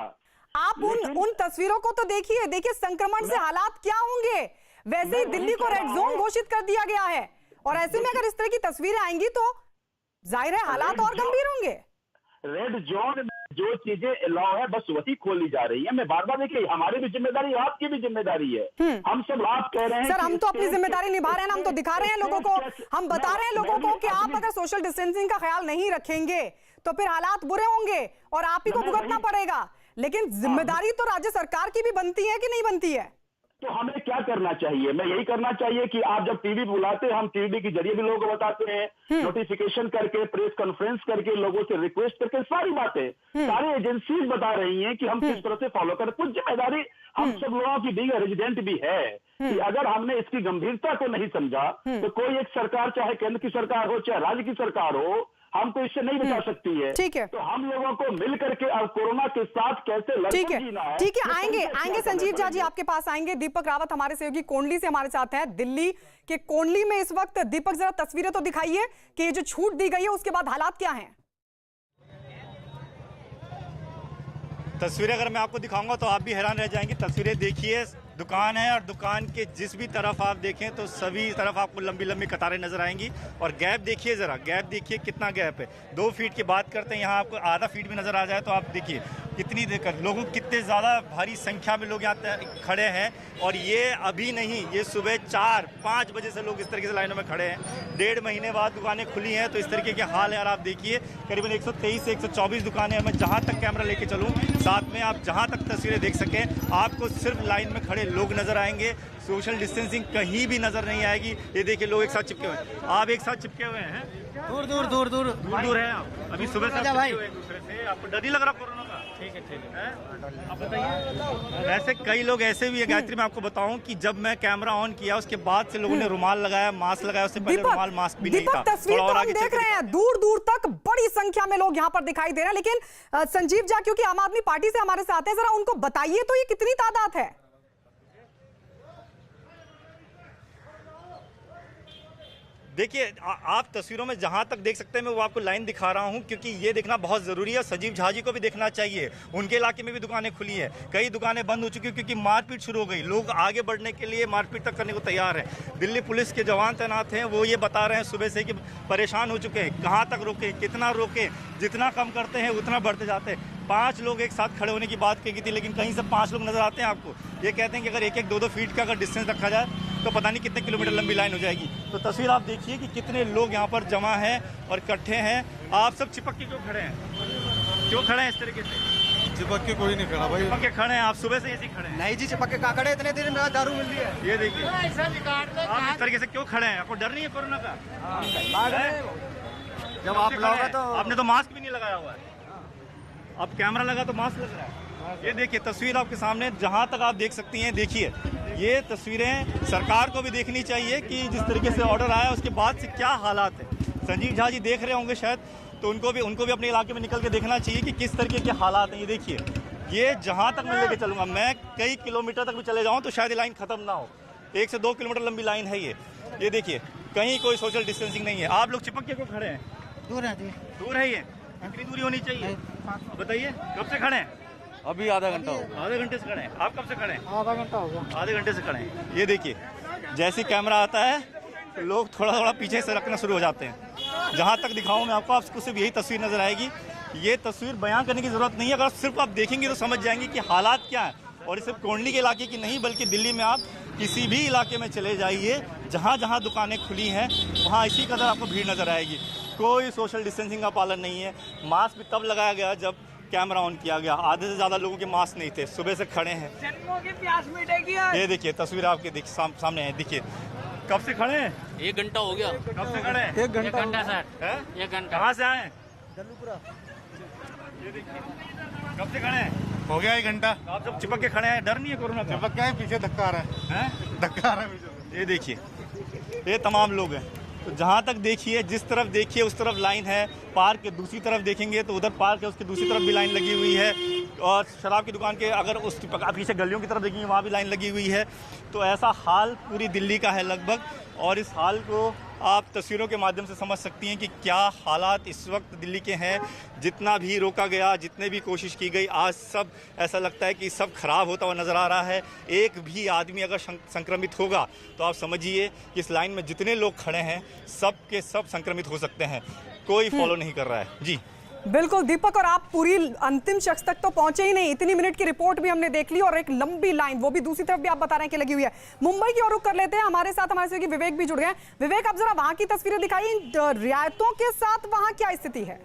Speaker 11: आप उन तस्वीरों को तो देखिए संक्रमण से हालात क्या होंगे। वैसे ही दिल्ली को रेड जोन घोषित कर दिया गया है और ऐसे में अगर इस तरह की तस्वीरें आएंगी तो जाहिर है हालात और गंभीर होंगे।
Speaker 12: रेड जोन में जो चीजें अलाउ है बस वही खोली जा रही है। मैं बार बार देखिए, हमारी भी जिम्मेदारी, आपकी भी जिम्मेदारी है। हम सब आप कह रहे हैं
Speaker 11: सर हम तो अपनी जिम्मेदारी निभा रहे हैं ना, हम तो दिखा रहे हैं लोगों को, हम बता रहे हैं लोगों को कि आप अगर सोशल डिस्टेंसिंग का ख्याल नहीं रखेंगे तो फिर हालात बुरे होंगे और आप ही को भुगतना पड़ेगा। लेकिन जिम्मेदारी तो राज्य सरकार की भी बनती है कि नहीं बनती है?
Speaker 12: तो हमें क्या करना चाहिए? मैं यही करना चाहिए कि आप जब टीवी बुलाते हैं, हम टीवी के जरिए भी लोगों को बताते हैं, नोटिफिकेशन करके, प्रेस कॉन्फ्रेंस करके, लोगों से रिक्वेस्ट करके, सारी बातें सारी एजेंसीज बता रही हैं कि हम किस तरह से फॉलो करें। कुछ जिम्मेदारी हम सब लोगों की भी रेजिडेंट भी है कि अगर हमने इसकी गंभीरता को नहीं समझा तो कोई एक सरकार, चाहे केंद्र की सरकार हो चाहे राज्य की सरकार हो, हमको इससे नहीं बचा सकती है।
Speaker 11: ठीक है,
Speaker 12: तो हम लोगों को मिल करके अब कोरोना के साथ कैसे लड़कर जीना है।
Speaker 11: ठीक है, आएंगे संजीव झा जी आपके पास आएंगे। दीपक रावत हमारे सहयोगी कोंडली से हमारे साथ हैं, दिल्ली के कोंडली में इस वक्त। दीपक जरा तस्वीरें तो दिखाइए कि ये जो छूट दी गई है उसके बाद हालात क्या हैं।
Speaker 14: तस्वीरें अगर मैं आपको दिखाऊंगा तो आप भी हैरान रह जाएंगे। तस्वीरें देखिए, दुकान है और दुकान के जिस भी तरफ आप देखें तो सभी तरफ आपको लंबी लंबी कतारें नजर आएंगी। और गैप देखिए, ज़रा गैप देखिए कितना गैप है। 2 फीट की बात करते हैं, यहाँ आपको आधा फीट भी नज़र आ जाए तो आप देखिए कितनी देर लोगों, कितने ज़्यादा भारी संख्या में लोग यहाँ खड़े हैं। और ये अभी नहीं, ये सुबह 4-5 बजे से लोग इस तरीके से लाइनों में खड़े हैं। 1.5 महीने बाद दुकानें खुली हैं तो इस तरीके के हाल है। और आप देखिए करीबन 123 से 124 दुकानें, मैं जहाँ तक कैमरा लेके चलूँ साथ में आप जहाँ तक तस्वीरें देख सकें, आपको सिर्फ लाइन में खड़े लोग नजर आएंगे। सोशल डिस्टेंसिंग कहीं भी नजर नहीं आएगी। ये देखिए लोग एक साथ चिपके हुए हैं, आप एक साथ चिपके हुए हैं, दूर है आप। अभी सुबह से चिपके हुए एक दूसरे से, आपको डर नहीं लग रहा कोरोना का? ठीक है, आप बताइए। ऐसे कई लोग ऐसे भी है गायत्री, मैं आपको बताऊं कि जब मैं कैमरा ऑन किया उसके बाद से लोगों ने रुमाल लगाया, मास्क लगाया। उससे पहले रुमाल मास्क भी नहीं था।
Speaker 11: तस्वीर तो हम देख रहे हैं, दूर दूर तक बड़ी संख्या में लोग यहाँ पर दिखाई दे रहे हैं। लेकिन संजीव झा क्योंकि आम आदमी पार्टी से हमारे साथ है, जरा उनको बताइए तो ये कितनी तादाद है?
Speaker 14: देखिए आप तस्वीरों में जहां तक देख सकते हैं, मैं वो आपको लाइन दिखा रहा हूं क्योंकि ये देखना बहुत ज़रूरी है। संजीव झा जी को भी देखना चाहिए, उनके इलाके में भी दुकानें खुली हैं, कई दुकानें बंद हो चुकी हैं क्योंकि मारपीट शुरू हो गई। लोग आगे बढ़ने के लिए मारपीट तक करने को तैयार हैं। दिल्ली पुलिस के जवान तैनात हैं, वो ये बता रहे हैं सुबह से कि परेशान हो चुके हैं, कहाँ तक रोकें, कितना रोकें। जितना कम करते हैं उतना बढ़ते जाते हैं। 5 लोग एक साथ खड़े होने की बात कही थी, लेकिन कहीं से 5 लोग नजर आते हैं आपको। ये कहते हैं कि अगर 1-1, 2-2 फीट का अगर डिस्टेंस रखा जाए तो पता नहीं कितने किलोमीटर लंबी लाइन हो जाएगी। तो तस्वीर आप देखिए कि कितने लोग यहाँ पर जमा हैं और इकट्ठे हैं। आप सब चिपक के क्यों खड़े हैं? क्यों खड़े हैं इस तरीके से?
Speaker 15: चिपक के कोई नहीं खड़ा भाई,
Speaker 14: चिपक के खड़े हैं आप, सुबह से ऐसे खड़े हैं।
Speaker 15: नहीं जी, चिपक के कहाँ खड़े? इतने देर में दारू मिल रही है।
Speaker 14: ये देखिए आप इस तरीके से क्यों खड़े हैं? आपको डर नहीं है कोरोना का?
Speaker 15: जब आप लोग तो
Speaker 14: आपने तो मास्क भी नहीं लगाया हुआ है, अब कैमरा लगा तो मास्क लग रहा है। ये देखिए तस्वीर आपके सामने, जहां तक आप देख सकती हैं। देखिए ये तस्वीरें सरकार को भी देखनी चाहिए कि जिस तरीके से ऑर्डर आया उसके बाद से क्या हालात है। संजीव झा जी देख रहे होंगे शायद, तो उनको भी अपने इलाके में निकल के देखना चाहिए कि किस तरीके के हालात हैं। ये देखिए, ये जहां तक मैं लेके चलूँगा, मैं कई किलोमीटर तक भी चले जाऊँ तो शायद ये लाइन खत्म ना हो। 1 से 2 किलोमीटर लंबी लाइन है ये देखिए, कहीं कोई सोशल डिस्टेंसिंग नहीं है। आप लोग चिपक के क्यों खड़े हैं?
Speaker 15: दूर है जी,
Speaker 14: दूर है। ये कितनी दूरी होनी चाहिए बताइए? कब से खड़े हैं?
Speaker 15: अभी आधा घंटा हो गया।
Speaker 14: आधे घंटे से खड़े हैं। आप कब से खड़े हैं?
Speaker 15: आधा घंटा हो गया।
Speaker 14: आधे घंटे से खड़े हैं। ये देखिए, जैसे कैमरा आता है तो लोग थोड़ा पीछे से रखना शुरू हो जाते हैं। जहाँ तक दिखाऊं मैं आपको सिर्फ यही तस्वीर नजर आएगी। ये तस्वीर बयां करने की जरूरत नहीं है, अगर सिर्फ आप देखेंगे तो समझ जाएंगे कि हालात क्या है। और सिर्फ कोंडली के इलाके की नहीं बल्कि दिल्ली में आप किसी भी इलाके में चले जाइए, जहाँ जहाँ दुकानें खुली हैं वहाँ इसी कदर आपको भीड़ नजर आएगी। कोई सोशल डिस्टेंसिंग का पालन नहीं है। मास्क भी तब लगाया गया जब कैमरा ऑन किया गया। आधे से ज़्यादा लोगों के मास्क नहीं थे, सुबह से खड़े हैं।
Speaker 9: जन्मों की प्यास मिटेगी।
Speaker 14: ये देखिए तस्वीर आपके सामने है। देखिए कब से खड़े हैं?
Speaker 7: 1 घंटा हो गया।
Speaker 14: कब से खड़े हैं?
Speaker 15: 1 घंटा
Speaker 7: सर। 1 घंटा।
Speaker 14: कहाँ से आए?
Speaker 15: जल्लूपुरा।
Speaker 14: ये देखिए कब से खड़े हैं?
Speaker 15: हो गया 1 घंटा।
Speaker 14: आप सब चिपक के खड़े हैं, डर नहीं है कोरोना का?
Speaker 15: चिपक के पीछे धक्का आ रहा है, धक्का आ रहा है पीछे।
Speaker 14: ये देखिए, ये तमाम लोग हैं। तो जहाँ तक देखिए, जिस तरफ देखिए उस तरफ लाइन है। पार्क के दूसरी तरफ देखेंगे तो उधर पार्क है, उसके दूसरी तरफ भी लाइन लगी हुई है। और शराब की दुकान के अगर उस पीछे गलियों की तरफ देखेंगे वहाँ भी लाइन लगी हुई है। तो ऐसा हाल पूरी दिल्ली का है लगभग, और इस हाल को आप तस्वीरों के माध्यम से समझ सकती हैं कि क्या हालात इस वक्त दिल्ली के हैं। जितना भी रोका गया, जितने भी कोशिश की गई, आज सब ऐसा लगता है कि सब खराब होता हुआ नज़र आ रहा है। एक भी आदमी अगर संक्रमित होगा तो आप समझिए कि इस लाइन में जितने लोग खड़े हैं सब के सब संक्रमित हो सकते हैं। कोई फॉलो नहीं कर रहा है। जी
Speaker 11: बिल्कुल दीपक, और आप पूरी अंतिम शख्स तक तो पहुंचे ही नहीं। इतनी मिनट की रिपोर्ट भी हमने देख ली और एक लंबी लाइन, वो भी दूसरी तरफ भी आप बता रहे हैं कि लगी हुई है। मुंबई की ओर रुख कर लेते हैं। हमारे साथ हमारे सहयोगी विवेक भी जुड़ गए हैं। विवेक, आप जरा वहां की तस्वीरें दिखाइए, रियायतों के साथ वहां क्या स्थिति है?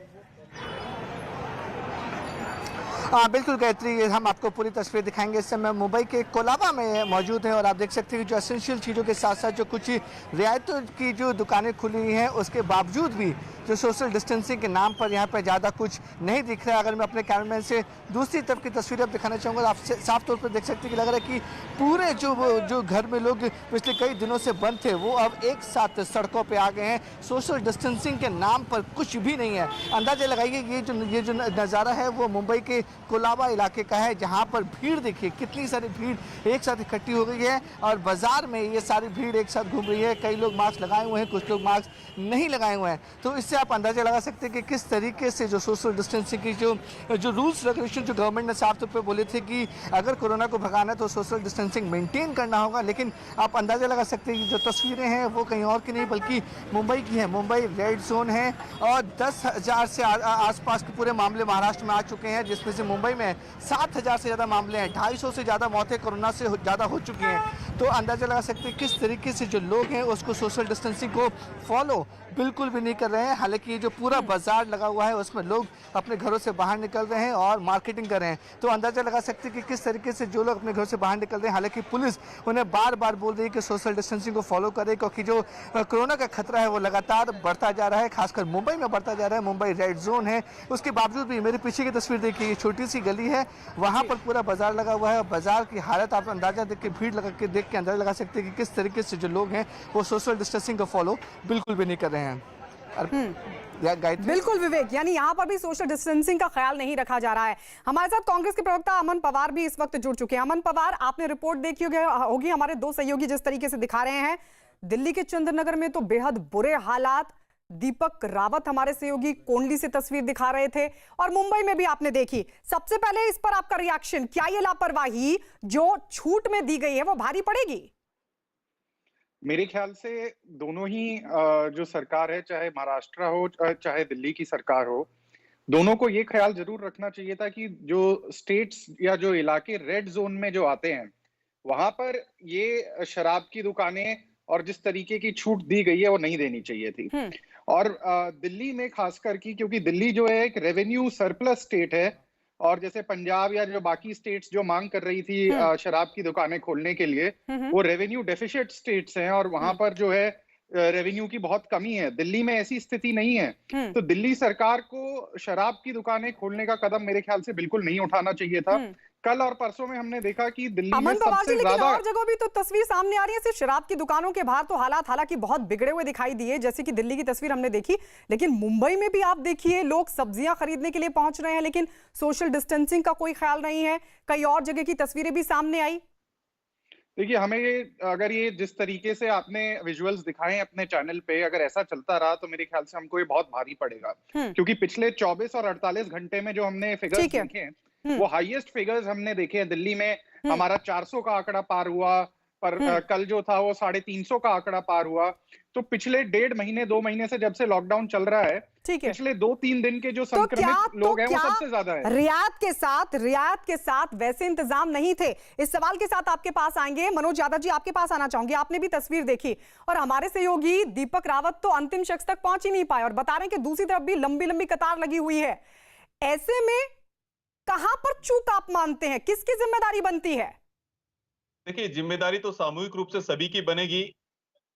Speaker 2: बिल्कुल गायत्री, हम आपको पूरी तस्वीर दिखाएंगे। इस समय मुंबई के कोलाबा में मौजूद हैं और आप देख सकते हैं कि जो एसेंशियल चीज़ों के साथ साथ जो कुछ रियायतों की जो दुकानें खुली हुई हैं उसके बावजूद भी जो सोशल डिस्टेंसिंग के नाम पर यहाँ पर ज़्यादा कुछ नहीं दिख रहा है। अगर मैं अपने कैमरामैन से दूसरी तरफ की तस्वीरें अब दिखाना चाहूँगा तो आप साफ तौर पर देख सकते हैं कि लग रहा है कि पूरे जो घर में लोग पिछले कई दिनों से बंद थे वो अब एक साथ सड़कों पर आ गए हैं। सोशल डिस्टेंसिंग के नाम पर कुछ भी नहीं है। अंदाजा लगाइए ये जो नज़ारा है वो मुंबई के कोलाबा इलाके का है, जहां पर भीड़ देखिए, कितनी सारी भीड़ एक साथ इकट्ठी हो गई है और बाजार में ये सारी भीड़ एक साथ घूम रही है। कई लोग मास्क लगाए हुए हैं, कुछ लोग मास्क नहीं लगाए हुए हैं। तो इससे आप अंदाजा लगा सकते हैं कि किस तरीके से जो सोशल डिस्टेंसिंग की जो रूल्स रेगुलेशन जो गवर्नमेंट ने साफ तौर पर बोले थे कि अगर कोरोना को भगाना है तो सोशल डिस्टेंसिंग मेंटेन करना होगा, लेकिन आप अंदाजा लगा सकते हैं कि जो तस्वीरें हैं वो कहीं और की नहीं बल्कि मुंबई की है। मुंबई रेड जोन है और 10,000 से आसपास के पूरे मामले महाराष्ट्र में आ चुके हैं, जिसमें से मुंबई में 7,000 से ज़्यादा मामले हैं। 250 से ज़्यादा मौतें कोरोना से ज़्यादा हो चुकी हैं। तो अंदाज़ा लगा सकते हैं किस तरीके से जो लोग हैं उसको सोशल डिस्टेंसिंग को फॉलो बिल्कुल भी नहीं कर रहे हैं। हालांकि ये जो पूरा बाजार लगा हुआ है उसमें लोग अपने घरों से बाहर निकल रहे हैं और मार्केटिंग कर रहे हैं। तो अंदाज़ा लगा सकते हैं कि किस तरीके से जो लोग अपने घर से बाहर निकल रहे हैं, हालांकि पुलिस उन्हें बार बार बोल रही है कि सोशल डिस्टेंसिंग को फॉलो करें, क्योंकि जो कोरोना का खतरा है वो लगातार बढ़ता जा रहा है, खासकर मुंबई में बढ़ता जा रहा है। मुंबई रेड जोन है, उसके बावजूद भी मेरे पीछे की तस्वीर देखिए, ये छोटी सी गली है, वहाँ पर पूरा बाजार लगा हुआ है और बाजार की हालत आप अंदाजा देख के, भीड़ लगा के देख के अंदाजा लगा सकते हैं कि किस तरीके से जो लोग हैं वो सोशल डिस्टेंसिंग को फॉलो बिल्कुल भी नहीं कर रहे हैं।
Speaker 11: बिल्कुल विवेक, यानी यहाँ पर भी सोशल डिस्टेंसिंग का ख्याल नहीं रखा जा रहा है। हमारे साथ कांग्रेस के प्रवक्ता अमन पवार भी इस वक्त जुड़ चुके हैं। अमन पवार, आपने रिपोर्ट देखी होगी, हमारे दो सहयोगी जिस तरीके से दिखा रहे हैं। दिल्ली के चंद्रनगर में तो बेहद बुरे हालात, दीपक रावत हमारे सहयोगी कोंडली से तस्वीर दिखा रहे थे, और मुंबई में भी आपने देखी। सबसे पहले इस पर आपका रिएक्शन, क्या ये लापरवाही जो छूट में दी गई है वो भारी पड़ेगी?
Speaker 15: मेरे ख्याल से दोनों ही जो सरकार है, चाहे महाराष्ट्र हो चाहे दिल्ली की सरकार हो, दोनों को ये ख्याल जरूर रखना चाहिए था कि जो स्टेट्स या जो इलाके रेड जोन में जो आते हैं वहां पर ये शराब की दुकानें और जिस तरीके की छूट दी गई है वो नहीं देनी चाहिए थी। और दिल्ली में खासकर की, क्योंकि दिल्ली जो है एक रेवेन्यू सरप्लस स्टेट है, और जैसे पंजाब या जो बाकी स्टेट्स जो मांग कर रही थी शराब की दुकानें खोलने के लिए, वो रेवेन्यू डेफिशिट स्टेट्स हैं और वहां पर जो है रेवेन्यू की बहुत कमी है। दिल्ली में ऐसी स्थिति नहीं है। तो दिल्ली सरकार को शराब की दुकानें खोलने का कदम मेरे ख्याल से बिल्कुल नहीं उठाना चाहिए था। कल और परसों में हमने देखा कि दिल्ली में सबसे ज्यादा,
Speaker 11: और जगह भी तो तस्वीर सामने आ रही है, सिर्फ शराब की दुकानों के बाहर तो हालात हालांकि बहुत बिगड़े हुए दिखाई दिए, जैसे कि दिल्ली की तस्वीर हमने देखी, लेकिन मुंबई में भी आप देखिए लोग सब्जियां खरीदने के लिए पहुंच रहे हैं, लेकिन सोशल डिस्टेंसिंग का कोई ख्याल नहीं है। कई और जगह की तस्वीरें भी सामने आई।
Speaker 15: देखिए, हमें अगर ये जिस तरीके से आपने विजुअल्स दिखाए अपने चैनल पे, अगर ऐसा चलता रहा तो मेरे ख्याल से हमको ये बहुत भारी पड़ेगा। क्योंकि पिछले 24 और 48 घंटे में जो हमने फिगर्स देखे हैं वो हाईएस्ट फिगर्स हमने देखे हैं। दिल्ली में हमारा 400 का आंकड़ा पार हुआ, पर कल जो था वो 350 का आंकड़ा पार हुआ। तो पिछले 1.5 महीने 2 महीने से जब से लॉकडाउन चल रहा है, पिछले 2-3 दिन के जो संक्रमित लोग हैं वो सबसे ज्यादा है।
Speaker 11: रियायत के साथ वैसे इंतजाम नहीं थे। इस सवाल के साथ आपके पास आएंगे। मनोज यादव जी, आपके पास आना चाहूंगी। आपने भी तस्वीर देखी और हमारे सहयोगी दीपक रावत तो अंतिम शख्स तक पहुंच ही नहीं पाए और बता रहे हैं कि दूसरी तरफ भी लंबी लंबी कतार लगी हुई है। ऐसे में कहां पर चूक आप मानते हैं, किसकी जिम्मेदारी बनती है?
Speaker 13: देखिए, जिम्मेदारी तो सामूहिक रूप से सभी की बनेगी।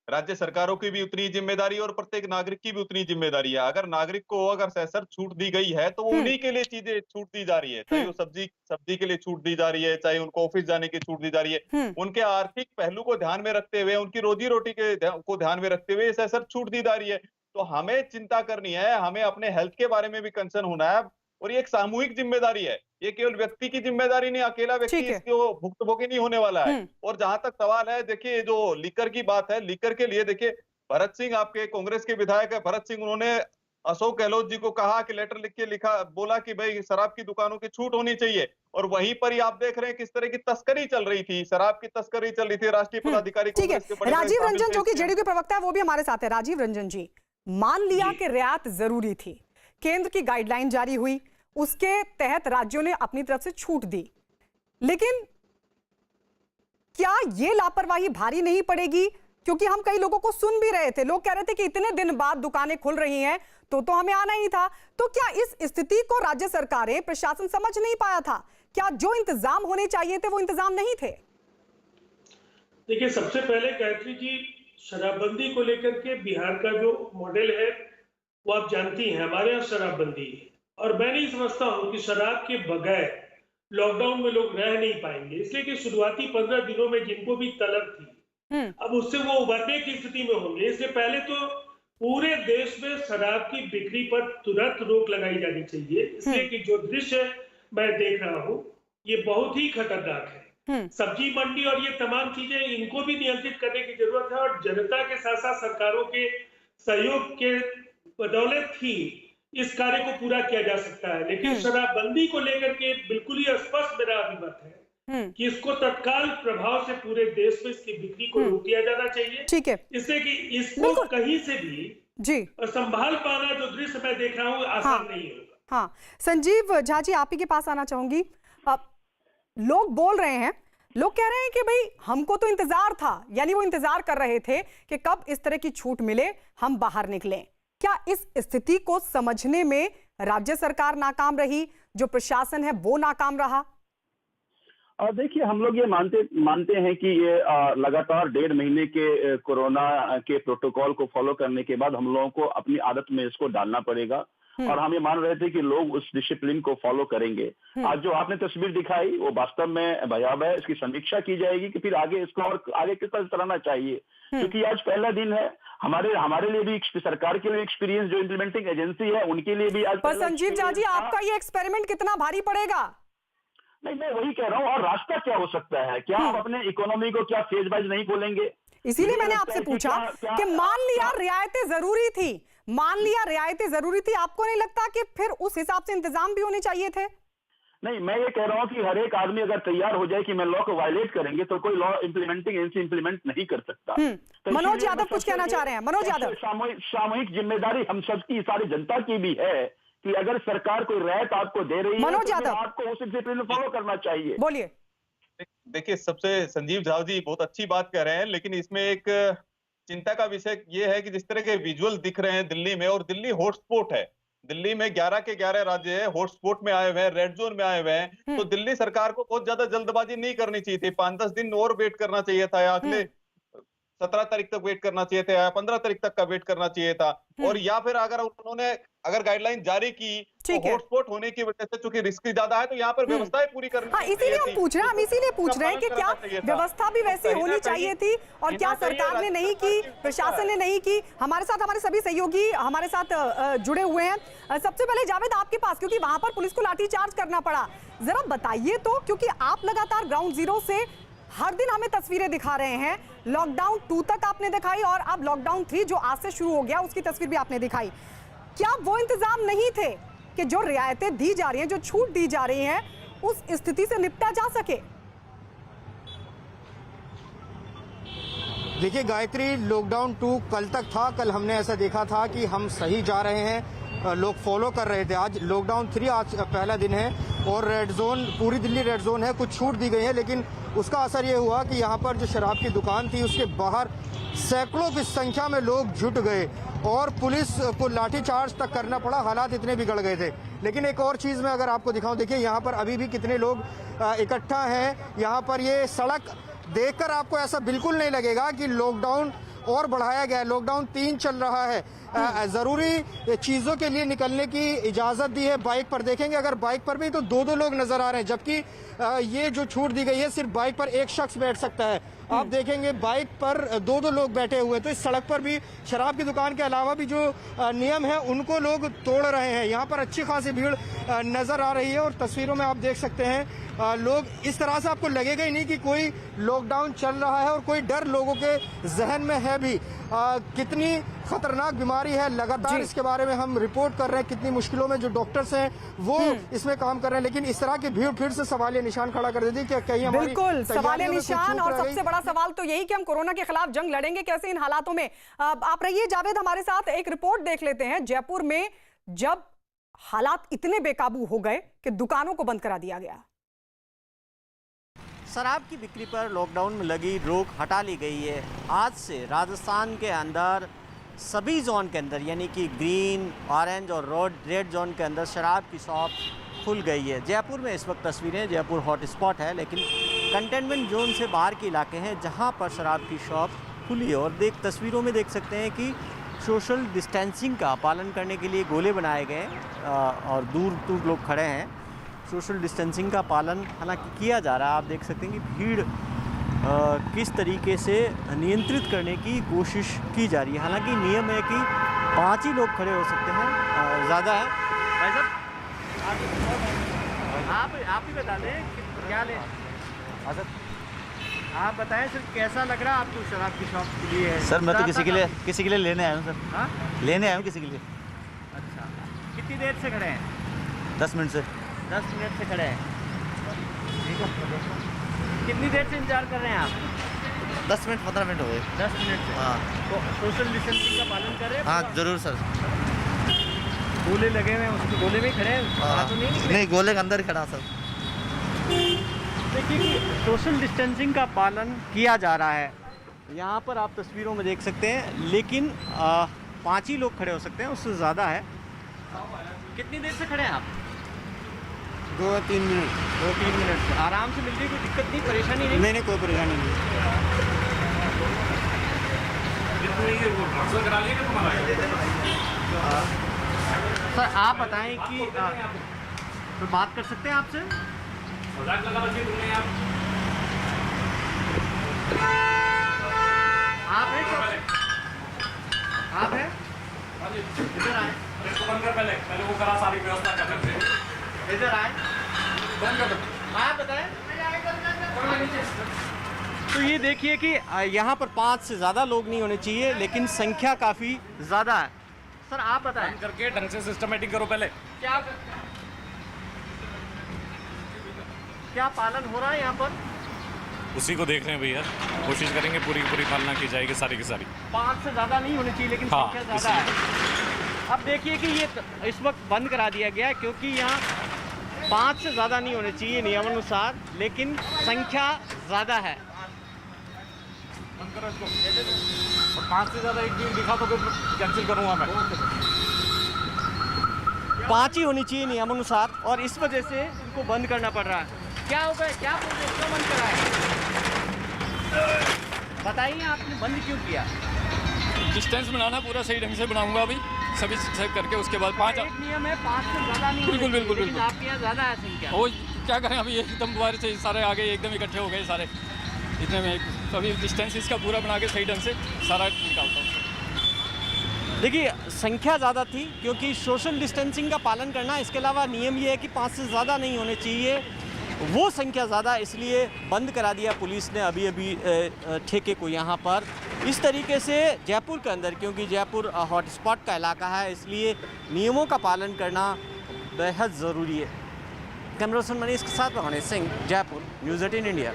Speaker 13: राज्य सरकारों की भी उतनी जिम्मेदारी और प्रत्येक नागरिक की भी उतनी जिम्मेदारी है। अगर नागरिक को अगर सर छूट दी गई है तो उन्हीं के लिए चीजें छूट दी जा रही है, चाहे वो सब्जी के लिए छूट दी जा रही है, चाहे उनको ऑफिस जाने की छूट दी जा रही है। उनके आर्थिक पहलू को ध्यान में रखते हुए, उनकी रोजी रोटी को ध्यान में रखते हुए सर छूट दी जा रही है। तो हमें चिंता करनी है, हमें अपने हेल्थ के बारे में भी कंसर्न होना है और ये एक सामूहिक जिम्मेदारी है। ये केवल व्यक्ति की जिम्मेदारी नहीं, अकेला व्यक्ति इसको भुक्तभोगी नहीं होने वाला है। और जहां तक सवाल है, देखिए जो लीकर की बात है, लीकर के लिए देखिए भरत सिंह आपके कांग्रेस के विधायक है, भरत सिंह, उन्होंने अशोक गहलोत जी को कहा कि लेटर लिख के बोला कि भाई शराब की दुकानों की छूट होनी चाहिए। और वहीं पर ही आप देख रहे हैं किस तरह की तस्करी चल रही थी, शराब की तस्करी चल रही थी। राष्ट्रीय पदाधिकारी
Speaker 11: ठीक है, राजीव रंजन जो कि जेडीयू के प्रवक्ता है वो भी हमारे साथ है। राजीव रंजन जी, मान लिया कि रियायत जरूरी थी, केंद्र की गाइडलाइन जारी हुई, उसके तहत राज्यों ने अपनी तरफ से छूट दी, लेकिन क्या ये लापरवाही भारी नहीं पड़ेगी? क्योंकि हम कई लोगों को सुन भी रहे थे, लोग कह रहे थे कि इतने दिन बाद दुकानें खुल रही हैं तो हमें आना ही था। तो क्या इस स्थिति को राज्य सरकारें, प्रशासन समझ नहीं पाया था? क्या जो इंतजाम होने चाहिए थे वो इंतजाम नहीं थे?
Speaker 9: देखिए, सबसे पहले गायत्री जी, शराबबंदी को लेकर के बिहार का जो मॉडल है वो आप जानती हैं, हमारे यहाँ शराबबंदी है। और मैं नहीं समझता हूँ कि शराब के बगैर लॉकडाउन में लोग रह नहीं पाएंगे, इसलिए कि शुरुआती 15 दिनों में जिनको भी तलब थी अब उससे वो उभरने की स्थिति में होंगे। इसलिए पहले तो पूरे देश में शराब की बिक्री पर तुरंत रोक लगाई जानी चाहिए। इसलिए कि जो दृश्य मैं देख रहा हूँ ये बहुत ही खतरनाक है। सब्जी मंडी और ये तमाम चीजें, इनको भी नियंत्रित करने की जरूरत है और जनता के साथ साथ सरकारों के सहयोग के बदौलत ही इस कार्य को पूरा किया जा सकता है। लेकिन शराबबंदी को लेकर के बिल्कुल ही स्पष्ट मेरा अभिमत है कि इसको तत्काल प्रभाव से पूरे देश में इसकी बिक्री को रोक दिया जाना चाहिए।
Speaker 11: ठीक है,
Speaker 9: इससे कि इसको कहीं से भी संभाल पाना जो दृश्य मैं देख रहा हूँ आसान नहीं होगा।
Speaker 11: हाँ, संजीव झा जी, आप ही के पास आना चाहूंगी। लोग बोल रहे हैं, लोग कह रहे हैं कि भाई हमको तो इंतजार था, यानी वो इंतजार कर रहे थे कि कब इस तरह की छूट मिले, हम बाहर निकलें। क्या इस स्थिति को समझने में राज्य सरकार नाकाम रही, जो प्रशासन है वो नाकाम रहा?
Speaker 12: देखिए, हम लोग ये मानते हैं कि ये लगातार 1.5 महीने के कोरोना के प्रोटोकॉल को फॉलो करने के बाद हम लोगों को अपनी आदत में इसको डालना पड़ेगा और हम ये मान रहे थे कि लोग उस डिसिप्लिन को फॉलो करेंगे। आज जो आपने तस्वीर दिखाई वो वास्तव में भयावह है, इसकी समीक्षा की जाएगी कि फिर आगे इसको और आगे किस तरह चलाना चाहिए, क्योंकि आज पहला दिन है हमारे लिए भी, सरकार के लिए एक्सपीरियंस, जो इम्प्लीमेंटिंग एजेंसी है उनके लिए भी आज।
Speaker 11: पर संजीव झा जी, आपका ये एक्सपेरिमेंट कितना भारी पड़ेगा?
Speaker 12: नहीं, मैं वही कह रहा हूँ। और रास्ता क्या हो सकता है? क्या आप अपने इकोनॉमी को क्या फेज वाइज नहीं खोलेंगे?
Speaker 11: इसीलिए मैंने आपसे पूछा कि मान लिया रियायतें जरूरी थी, आपको नहीं लगता कि फिर उस हिसाब से इंतजाम भी होने चाहिए थे?
Speaker 12: नहीं, मैं ये कह रहा हूँ कि हर एक आदमी अगर तैयार हो जाए कि मैं लॉ को वायलेट करेंगे तो कोई लॉ इम्प्लीमेंटिंग एजेंसी इम्प्लीमेंट नहीं कर सकता।
Speaker 11: तो मनोज यादव कुछ कहना चाह रहे हैं। मनोज यादव,
Speaker 12: सामूहिक जिम्मेदारी हम सबकी, सारी जनता की भी है कि अगर सरकार कोई रियायत आपको दे रही है तो आपको उस डिसिप्लिन फॉलो करना चाहिए।
Speaker 11: बोलिए।
Speaker 13: देखिए, सबसे संजीव झा जी बहुत अच्छी बात कह रहे हैं, लेकिन इसमें एक चिंता का विषय ये है कि जिस तरह के विजुअल दिख रहे हैं दिल्ली में, और दिल्ली हॉटस्पॉट है, दिल्ली में 11 के 11 राज्य है हॉटस्पॉट में आए हुए हैं, रेड जोन में आए हुए हैं। तो दिल्ली सरकार को बहुत ज्यादा जल्दबाजी नहीं करनी चाहिए थी, 5-10 दिन और वेट करना चाहिए था, या अगले 17 तारीख तक वेट करना चाहिए था, या 15 तारीख तक का वेट करना चाहिए था। और या फिर अगर गाइडलाइन जारी की तो हॉटस्पॉट होने की वजह से चूंकि रिस्क ज्यादा है तो यहाँ पर व्यवस्थाएं पूरी करनी।
Speaker 11: हाँ, इसीलिए हम पूछ रहे हैं कि क्या व्यवस्था भी वैसी होनी चाहिए थी और क्या सरकार ने नहीं की, प्रशासन ने नहीं की। हमारे साथ हमारे सभी सहयोगी हमारे साथ जुड़े हुए हैं। सबसे पहले जावेद आपके पास, क्योंकि वहां पर पुलिस को लाठीचार्ज करना पड़ा, जरा बताइए तो, क्योंकि आप लगातार ग्राउंड जीरो से हर दिन हमें तस्वीरें दिखा रहे हैं। लॉकडाउन 2 तक आपने दिखाई और अब लॉकडाउन 3 जो आज से शुरू हो गया उसकी तस्वीर भी आपने दिखाई। क्या वो इंतजाम नहीं थे कि जो रियायतें दी जा रही हैं, जो छूट दी जा रही हैं, उस स्थिति से निपटा जा सके?
Speaker 2: देखिए गायत्री, लॉकडाउन 2 कल तक था, कल हमने ऐसा देखा था कि हम सही जा रहे हैं, लोग फॉलो कर रहे थे। आज लॉकडाउन 3 आज पहला दिन है और रेड जोन, पूरी दिल्ली रेड जोन है, कुछ छूट दी गई है, लेकिन उसका असर ये हुआ कि यहाँ पर जो शराब की दुकान थी उसके बाहर सैकड़ों की संख्या में लोग जुट गए और पुलिस को लाठीचार्ज तक करना पड़ा, हालात इतने बिगड़ गए थे। लेकिन एक और चीज़ मैं अगर आपको दिखाऊं, देखिए यहाँ पर अभी भी कितने लोग इकट्ठा हैं। यहाँ पर ये सड़क देखकर आपको ऐसा बिल्कुल नहीं लगेगा कि लॉकडाउन और बढ़ाया गया है। लॉकडाउन 3 चल रहा है। जरूरी चीजों के लिए निकलने की इजाजत दी है। बाइक पर देखेंगे, अगर बाइक पर भी तो 2-2 लोग नजर आ रहे हैं, जबकि ये जो छूट दी गई है सिर्फ बाइक पर एक शख्स बैठ सकता है। आप देखेंगे बाइक पर 2-2 लोग बैठे हुए। तो इस सड़क पर भी शराब की दुकान के अलावा भी जो नियम है उनको लोग तोड़ रहे हैं। यहाँ पर अच्छी खासी भीड़ नजर आ रही है और तस्वीरों में आप देख सकते हैं लोग इस तरह से आपको लगेगा ही नहीं कि कोई लॉकडाउन चल रहा है और कोई डर लोगों के जहन में है भी। कितनी खतरनाक बीमारी है, लगातार इसके बारे में हम रिपोर्ट कर रहे हैं। कितनी मुश्किलों में जो डॉक्टर्स हैं वो इसमें काम कर रहे हैं, लेकिन इस तरह की भीड़ फिर से सवालिया निशान खड़ा कर देती है कि कहीं हमारी
Speaker 11: बिल्कुल सवालिया निशान। और सबसे
Speaker 2: गई।
Speaker 11: बड़ा सवाल तो यही कि हम कोरोना के खिलाफ जंग लड़ेंगे कैसे इन हालातों में। आप रहिए जावेद हमारे साथ, एक रिपोर्ट देख लेते हैं। जयपुर में जब हालात इतने बेकाबू हो गए कि दुकानों को बंद करा दिया गया।
Speaker 8: शराब की बिक्री पर लॉकडाउन में लगी रोक हटा ली गई है। आज से राजस्थान के अंदर सभी जोन के अंदर यानी कि ग्रीन, ऑरेंज और रेड जोन के अंदर शराब की शॉप खुल गई है। जयपुर में इस वक्त तस्वीरें, जयपुर हॉटस्पॉट है, लेकिन कंटेनमेंट जोन से बाहर के इलाके हैं जहां पर शराब की शॉप खुली है। और तस्वीरों में देख सकते हैं कि सोशल डिस्टेंसिंग का पालन करने के लिए गोले बनाए गए और दूर दूर लोग खड़े हैं। सोशल डिस्टेंसिंग का पालन हालांकि किया जा रहा है। आप देख सकते हैं कि भीड़ किस तरीके से नियंत्रित करने की कोशिश की जा रही है। हालांकि नियम है कि 5 ही लोग खड़े हो सकते हैं, ज़्यादा है। भाई साहब आप ही बता दें कि क्या ले। आप बताएं सर, कैसा लग रहा है आपको शराब की शॉप के लिए?
Speaker 10: सर मैं तो किसी के लिए लेने आया हूँ सर।
Speaker 8: हाँ,
Speaker 10: लेने आया हूँ किसी के लिए।
Speaker 8: अच्छा, कितनी देर से खड़े हैं?
Speaker 10: 10 मिनट से।
Speaker 8: 10 मिनट से खड़े हैं। कितनी देर से इंतजार कर रहे हैं आप?
Speaker 10: 10 मिनट 15 मिनट हो गए।
Speaker 8: 10 मिनट से।
Speaker 10: हाँ।
Speaker 8: तो सोशल डिस्टेंसिंग का पालन कर रहे हैं?
Speaker 10: हाँ जरूर सर।
Speaker 8: गोले लगे हुए हैं, उसके गोले में ही खड़े हैं?
Speaker 10: हाँ।
Speaker 8: तो नहीं,
Speaker 10: नहीं, गोले के अंदर ही खड़ा सर।
Speaker 8: देखिए कि सोशल डिस्टेंसिंग का पालन किया जा रहा है। यहाँ पर आप तस्वीरों में देख सकते हैं, लेकिन 5 ही लोग खड़े हो सकते हैं, उससे ज़्यादा है। कितनी देर से खड़े हैं आप?
Speaker 2: 2-3 मिनट।
Speaker 8: 2-3 मिनट से आराम से मिल रही, कोई दिक्कत नहीं, परेशानी नहीं?
Speaker 2: नहीं, कोई परेशानी नहीं।
Speaker 8: सर आप बताएं कि तो बात कर सकते हैं आपसे? आप हैं सर? आप हैं? इधर आए।
Speaker 7: पहले वो करा, सारी व्यवस्था कर लेते हैं।
Speaker 8: इधर आए। आप बताएं। तो ये देखिए कि यहाँ पर 5 से ज़्यादा लोग नहीं होने चाहिए, लेकिन संख्या काफ़ी ज़्यादा है। सर आप बताएं।
Speaker 7: करके ढंग से सिस्टमेटिक करो पहले।
Speaker 8: क्या पालन हो रहा है यहाँ पर?
Speaker 7: उसी को देख रहे हैं भैया, कोशिश करेंगे पूरी पालना की जाएगी सारी की सारी।
Speaker 8: 5 से ज़्यादा नहीं होनी चाहिए, लेकिन
Speaker 7: हाँ,
Speaker 8: संख्या ज़्यादा है। अब देखिए कि ये इस वक्त बंद करा दिया गया है क्योंकि यहाँ 5 से ज़्यादा नहीं होने चाहिए नियमानुसार, लेकिन संख्या ज़्यादा है।
Speaker 7: बंद करो इसको। और 5 से ज़्यादा एक दिन दिखा तो फिर कैंसिल करूँगा मैं।
Speaker 8: 5 ही होनी चाहिए नियमानुसार और इस वजह से इनको बंद करना पड़ रहा है। क्या हो गया, क्या क्यों बंद करा है? बताइए आपने बंद क्यों किया?
Speaker 7: डिस्टेंस बनाना पूरा सही ढंग से बनाऊंगा अभी, सभी चेक करके उसके बाद 5।
Speaker 8: एक नियम है 5 से ज़्यादा नहीं।
Speaker 7: बिल्कुल।
Speaker 8: आपके यहाँ ज़्यादा है संख्या।
Speaker 7: वो क्या करें अभी, एकदम बाहर से सारे आ गए, एकदम इकट्ठे हो गए सारे इतने में। तो अभी डिस्टेंस इसका पूरा बना के सही ढंग से सारा निकालता हूँ।
Speaker 8: देखिए संख्या ज़्यादा थी क्योंकि सोशल डिस्टेंसिंग का पालन करना, इसके अलावा नियम ये है कि 5 से ज़्यादा नहीं होने चाहिए, वो संख्या ज़्यादा, इसलिए बंद करा दिया पुलिस ने अभी ठेके को यहाँ पर। इस तरीके से जयपुर के अंदर, क्योंकि जयपुर हॉटस्पॉट का इलाका है, इसलिए नियमों का पालन करना बेहद ज़रूरी है। कैमरा पर्सन मनीष के साथ मनीष सिंह, जयपुर, न्यूज़ 18 इंडिया।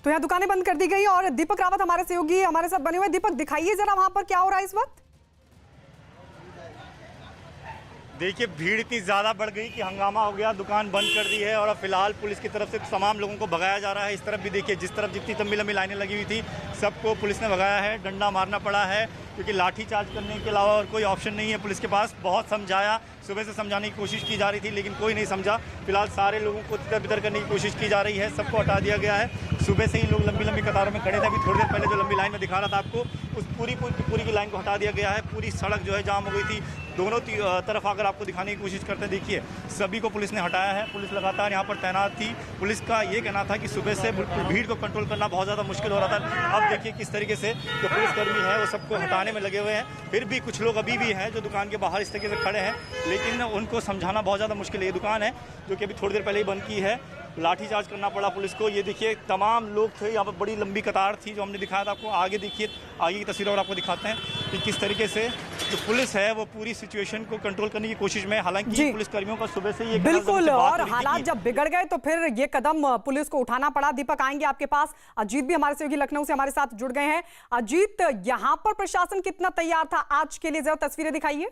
Speaker 11: तो यहाँ दुकानें बंद कर दी गई और दीपक रावत हमारे सहयोगी हमारे साथ बने हुए। दीपक दिखाइए जरा वहाँ पर क्या हो रहा है इस वक्त।
Speaker 14: देखिए भीड़ इतनी ज़्यादा बढ़ गई कि हंगामा हो गया, दुकान बंद कर दी है और अब फिलहाल पुलिस की तरफ से तमाम लोगों को भगाया जा रहा है। इस तरफ भी देखिए, जिस तरफ जितनी लंबी लाइनें लगी हुई थी सबको पुलिस ने भगाया है, डंडा मारना पड़ा है, क्योंकि लाठी चार्ज करने के अलावा और कोई ऑप्शन नहीं है पुलिस के पास। बहुत समझाया, सुबह से समझाने की कोशिश की जा रही थी, लेकिन कोई नहीं समझा। फिलहाल सारे लोगों को तितर बितर करने की कोशिश की जा रही है, सबको हटा दिया गया है। सुबह से ही लोग लंबी लंबी कतारों में खड़े थे। अभी थोड़ी देर पहले जो लंबी लाइन में दिखा रहा था आपको, उस पूरी की लाइन को हटा दिया गया है। पूरी सड़क जो है जाम हो गई थी। दोनों तरफ अगर आपको दिखाने की कोशिश करते हैं, देखिए सभी को पुलिस ने हटाया है। पुलिस लगातार यहाँ पर तैनात थी। पुलिस का ये कहना था कि सुबह से भीड़ को कंट्रोल करना बहुत ज़्यादा मुश्किल हो रहा था। अब देखिए किस तरीके से जो पुलिसकर्मी है वो सबको हटाने में लगे हुए हैं। फिर भी कुछ लोग अभी भी हैं जो दुकान के बाहर इस तरीके से खड़े हैं, लेकिन उनको समझाना बहुत ज़्यादा मुश्किल है। ये दुकान है जो कि अभी थोड़ी देर पहले ही बंद की है। लाठीचार्ज करना पड़ा पुलिस को। ये देखिए तमाम लोग थे, यहाँ पर बड़ी लंबी कतार थी जो हमने दिखाया था आपको। आगे देखिए, आगे की तस्वीर और आपको दिखाते हैं कि किस तरीके से जो पुलिस है वो पूरी सिचुएशन को कंट्रोल करने की कोशिश में। हालांकि पुलिस कर्मियों का सुबह से ये
Speaker 11: बिल्कुल, और हालात जब बिगड़ गए तो फिर ये कदम पुलिस को उठाना पड़ा। दीपक, आएंगे आपके पास। अजीत भी हमारे सहयोगी लखनऊ से हमारे साथ जुड़ गए हैं। अजीत, यहाँ पर प्रशासन कितना तैयार था आज के लिए, जरा तस्वीरें दिखाइए।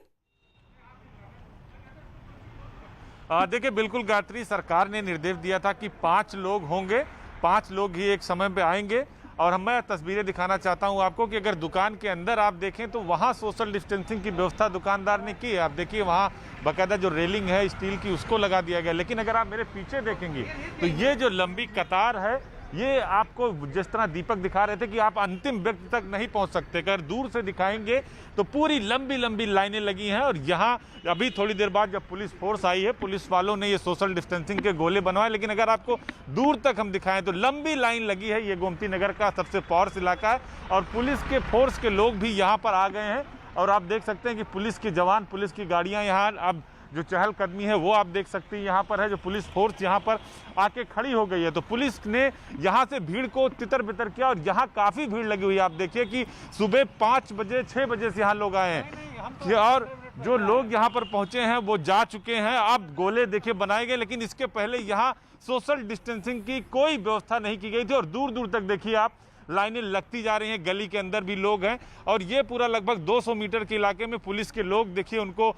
Speaker 3: देखिए बिल्कुल गायत्री, सरकार ने निर्देश दिया था कि 5 लोग होंगे, 5 लोग ही एक समय पे आएंगे। और मैं तस्वीरें दिखाना चाहता हूं आपको कि अगर दुकान के अंदर आप देखें तो वहां सोशल डिस्टेंसिंग की व्यवस्था दुकानदार ने की है। आप देखिए वहां बाकायदा जो रेलिंग है स्टील की उसको लगा दिया गया। लेकिन अगर आप मेरे पीछे देखेंगे तो ये जो लंबी कतार है, ये आपको जिस तरह दीपक दिखा रहे थे कि आप अंतिम व्यक्ति तक नहीं पहुंच सकते। अगर दूर से दिखाएंगे तो पूरी लंबी लंबी लाइनें लगी हैं। और यहाँ अभी थोड़ी देर बाद जब पुलिस फोर्स आई है, पुलिस वालों ने ये सोशल डिस्टेंसिंग के गोले बनवाए। लेकिन अगर आपको दूर तक हम दिखाएं तो लंबी लाइन लगी है। ये गोमती नगर का सबसे पॉर्श इलाका है और पुलिस के फोर्स के लोग भी यहाँ पर आ गए हैं। और आप देख सकते हैं कि पुलिस के जवान, पुलिस की गाड़ियाँ यहाँ अब जो चहलकदमी है वो आप देख सकते हैं यहाँ पर है। जो पुलिस फोर्स यहाँ पर आके खड़ी हो गई है, तो पुलिस ने यहाँ से भीड़ को तितर बितर किया और यहाँ काफ़ी भीड़ लगी हुई है। आप देखिए कि सुबह 5 बजे 6 बजे से यहाँ लोग आए हैं और जो लोग यहाँ पर पहुँचे हैं वो जा चुके हैं। अब गोले देखिए बनाए गए, लेकिन इसके पहले यहाँ सोशल डिस्टेंसिंग की कोई व्यवस्था नहीं की गई थी। और दूर दूर तक देखिए आप लाइनें लगती जा रही हैं। गली के अंदर भी लोग हैं और ये पूरा लगभग 200 मीटर के इलाके में पुलिस के लोग देखिए उनको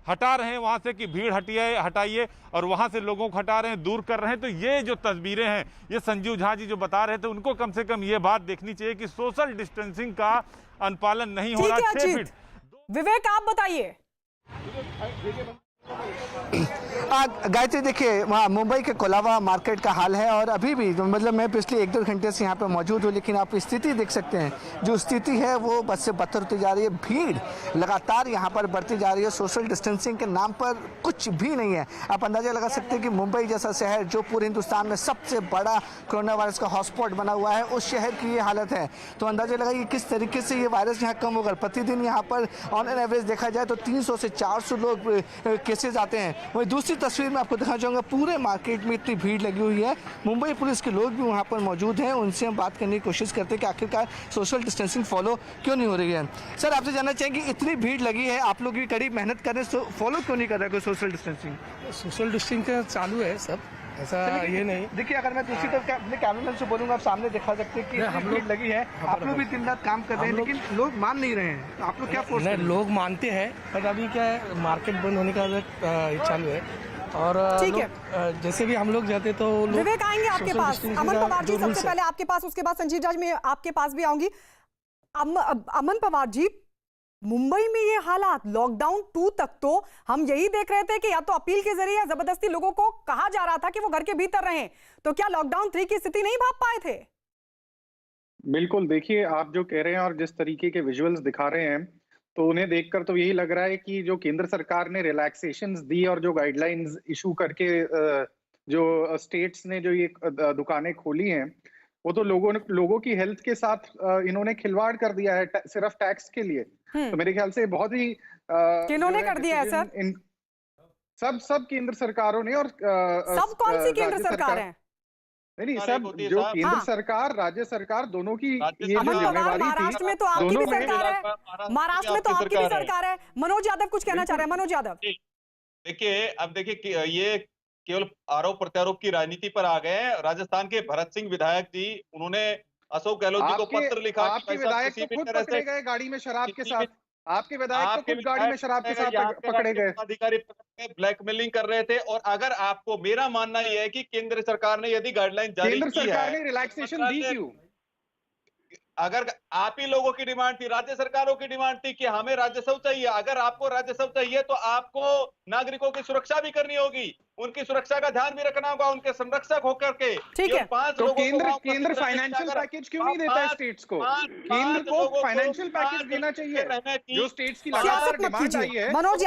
Speaker 3: हटा रहे हैं वहां से कि भीड़ हटाइए, और वहां से लोगों को हटा रहे हैं, दूर कर रहे हैं। तो ये जो तस्वीरें हैं, ये संजीव झा जी जो बता रहे थे, उनको कम से कम ये बात देखनी चाहिए कि सोशल डिस्टेंसिंग का अनुपालन नहीं हो रहा। 6 फीट।
Speaker 11: विवेक, आप बताइए।
Speaker 16: गायत्री, देखिए वहाँ मुंबई के कोलाबा मार्केट का हाल है और अभी भी मतलब मैं पिछले 1-2 घंटे से यहाँ पे मौजूद हूँ, लेकिन आप स्थिति देख सकते हैं। जो स्थिति है वो बद से बदतर होती जा रही है। भीड़ लगातार यहाँ पर बढ़ती जा रही है। सोशल डिस्टेंसिंग के नाम पर कुछ भी नहीं है। आप अंदाजा लगा सकते हैं कि मुंबई जैसा शहर जो पूरे हिंदुस्तान में सबसे बड़ा कोरोना वायरस का हॉटस्पॉट बना हुआ है, उस शहर की ये हालत है। तो अंदाजा लगाइए किस तरीके से ये वायरस यहाँ कम होगा। प्रतिदिन यहाँ पर ऑन एन एवरेज देखा जाए तो 300 से 400 लोग केसेज आते हैं। वहीं दूसरी तस्वीर में आपको दिखाना चाहूँगा, पूरे मार्केट में इतनी भीड़ लगी हुई है। मुंबई पुलिस के लोग भी वहाँ पर मौजूद हैं। उनसे हम बात करने की कोशिश करते हैं कि आखिरकार सोशल डिस्टेंसिंग फॉलो क्यों नहीं हो रही है। सर, आपसे जानना चाहेंगे, इतनी भीड़ लगी है, आप लोग भी कड़ी मेहनत कर रहे हैं, फॉलो क्यों नहीं कर रहे कोई सोशल डिस्टेंसिंग?
Speaker 17: सोशल डिस्टेंसिंग चालू है सब, ऐसा ये नहीं।
Speaker 16: देखिए, अगर मैं दूसरी तरफ अपने कैमरामैन से बोलूँगा, आप सामने दिखा सकते हैं कि हम लोग लगी है। आप लोग भी दिन रात काम कर रहे हैं, लेकिन लोग मान नहीं रहे हैं। आप लोग क्या फोर्स?
Speaker 17: लोग मानते हैं, पर अभी क्या है, मार्केट बंद होने का चालू है। और
Speaker 11: ठीक है,
Speaker 17: जैसे भी हम लोग जाते तो
Speaker 11: विवेक आएंगे आपके पास। अमन पवार जी सबसे पहले आपके पास, उसके बाद संजीव जाज में आपके पास भी आऊंगी। अमन पवार जी, मुंबई में ये हालात लॉकडाउन 2 तक तो हम यही देख रहे थे कि या तो अपील के जरिए या जबरदस्ती लोगों को कहा जा रहा था कि वो घर के भीतर रहें, तो क्या लॉकडाउन 3 की स्थिति नहीं भाप पाए थे?
Speaker 15: बिल्कुल, देखिए आप जो कह रहे हैं और जिस तरीके के विजुअल्स दिखा रहे हैं, तो उन्हें देखकर तो यही लग रहा है कि जो केंद्र सरकार ने रिलैक्सेशंस दी और जो गाइडलाइंस इशू करके जो स्टेट्स ने जो ये दुकानें खोली हैं, वो तो लोगों की हेल्थ के साथ इन्होंने खिलवाड़ कर दिया है सिर्फ टैक्स के लिए। तो मेरे ख्याल से बहुत ही
Speaker 11: किन्होंने कर दिया है सर?
Speaker 15: सब केंद्र सरकारों ने। और
Speaker 11: सब कौन सी केंद्र सरकार है?
Speaker 15: नहीं, सब जो केंद्र सरकार, राज्य सरकार दोनों की ये जो जिम्मेवारी थी।
Speaker 11: महाराष्ट्र में तो आपकी भी सरकार है, महाराष्ट्र में तो आपकी भी सरकार है। मनोज यादव कुछ कहना चाह रहे हैं। मनोज यादव,
Speaker 13: देखिए अब देखिए ये केवल आरोप प्रत्यारोप की राजनीति पर आ गए हैं। राजस्थान के भरत सिंह विधायक जी, उन्होंने अशोक गहलोत जी को पत्र लिखा।
Speaker 15: आपके विधायक तो खुद पकड़े गए गाड़ी में शराब के साथ। आपके विधायक तो खुद गाड़ी में शराब के साथ पकड़े गए।
Speaker 13: अधिकारी ब्लैकमेलिंग कर रहे थे। और अगर आपको, मेरा मानना यह है कि केंद्र सरकार ने यदि गाइडलाइन जारी की है,
Speaker 15: केंद्र सरकार ने रिलैक्सेशन दी क्यों?
Speaker 13: अगर आप ही लोगों की डिमांड थी, राज्य सरकारों की डिमांड थी कि हमें राजस्व चाहिए, अगर आपको राजस्व चाहिए तो आपको नागरिकों की सुरक्षा भी करनी होगी, उनकी सुरक्षा का ध्यान भी रखना होगा, उनके संरक्षक होकर के।
Speaker 11: ठीक है,
Speaker 15: तो केंद्र फाइनेंशियल पैकेज क्यों नहीं देता है स्टेट्स को? केंद्र को फाइनेंशियल पैकेज देना चाहिए जो स्टेट्स की लगातार डिमांड आई है।
Speaker 11: मनोज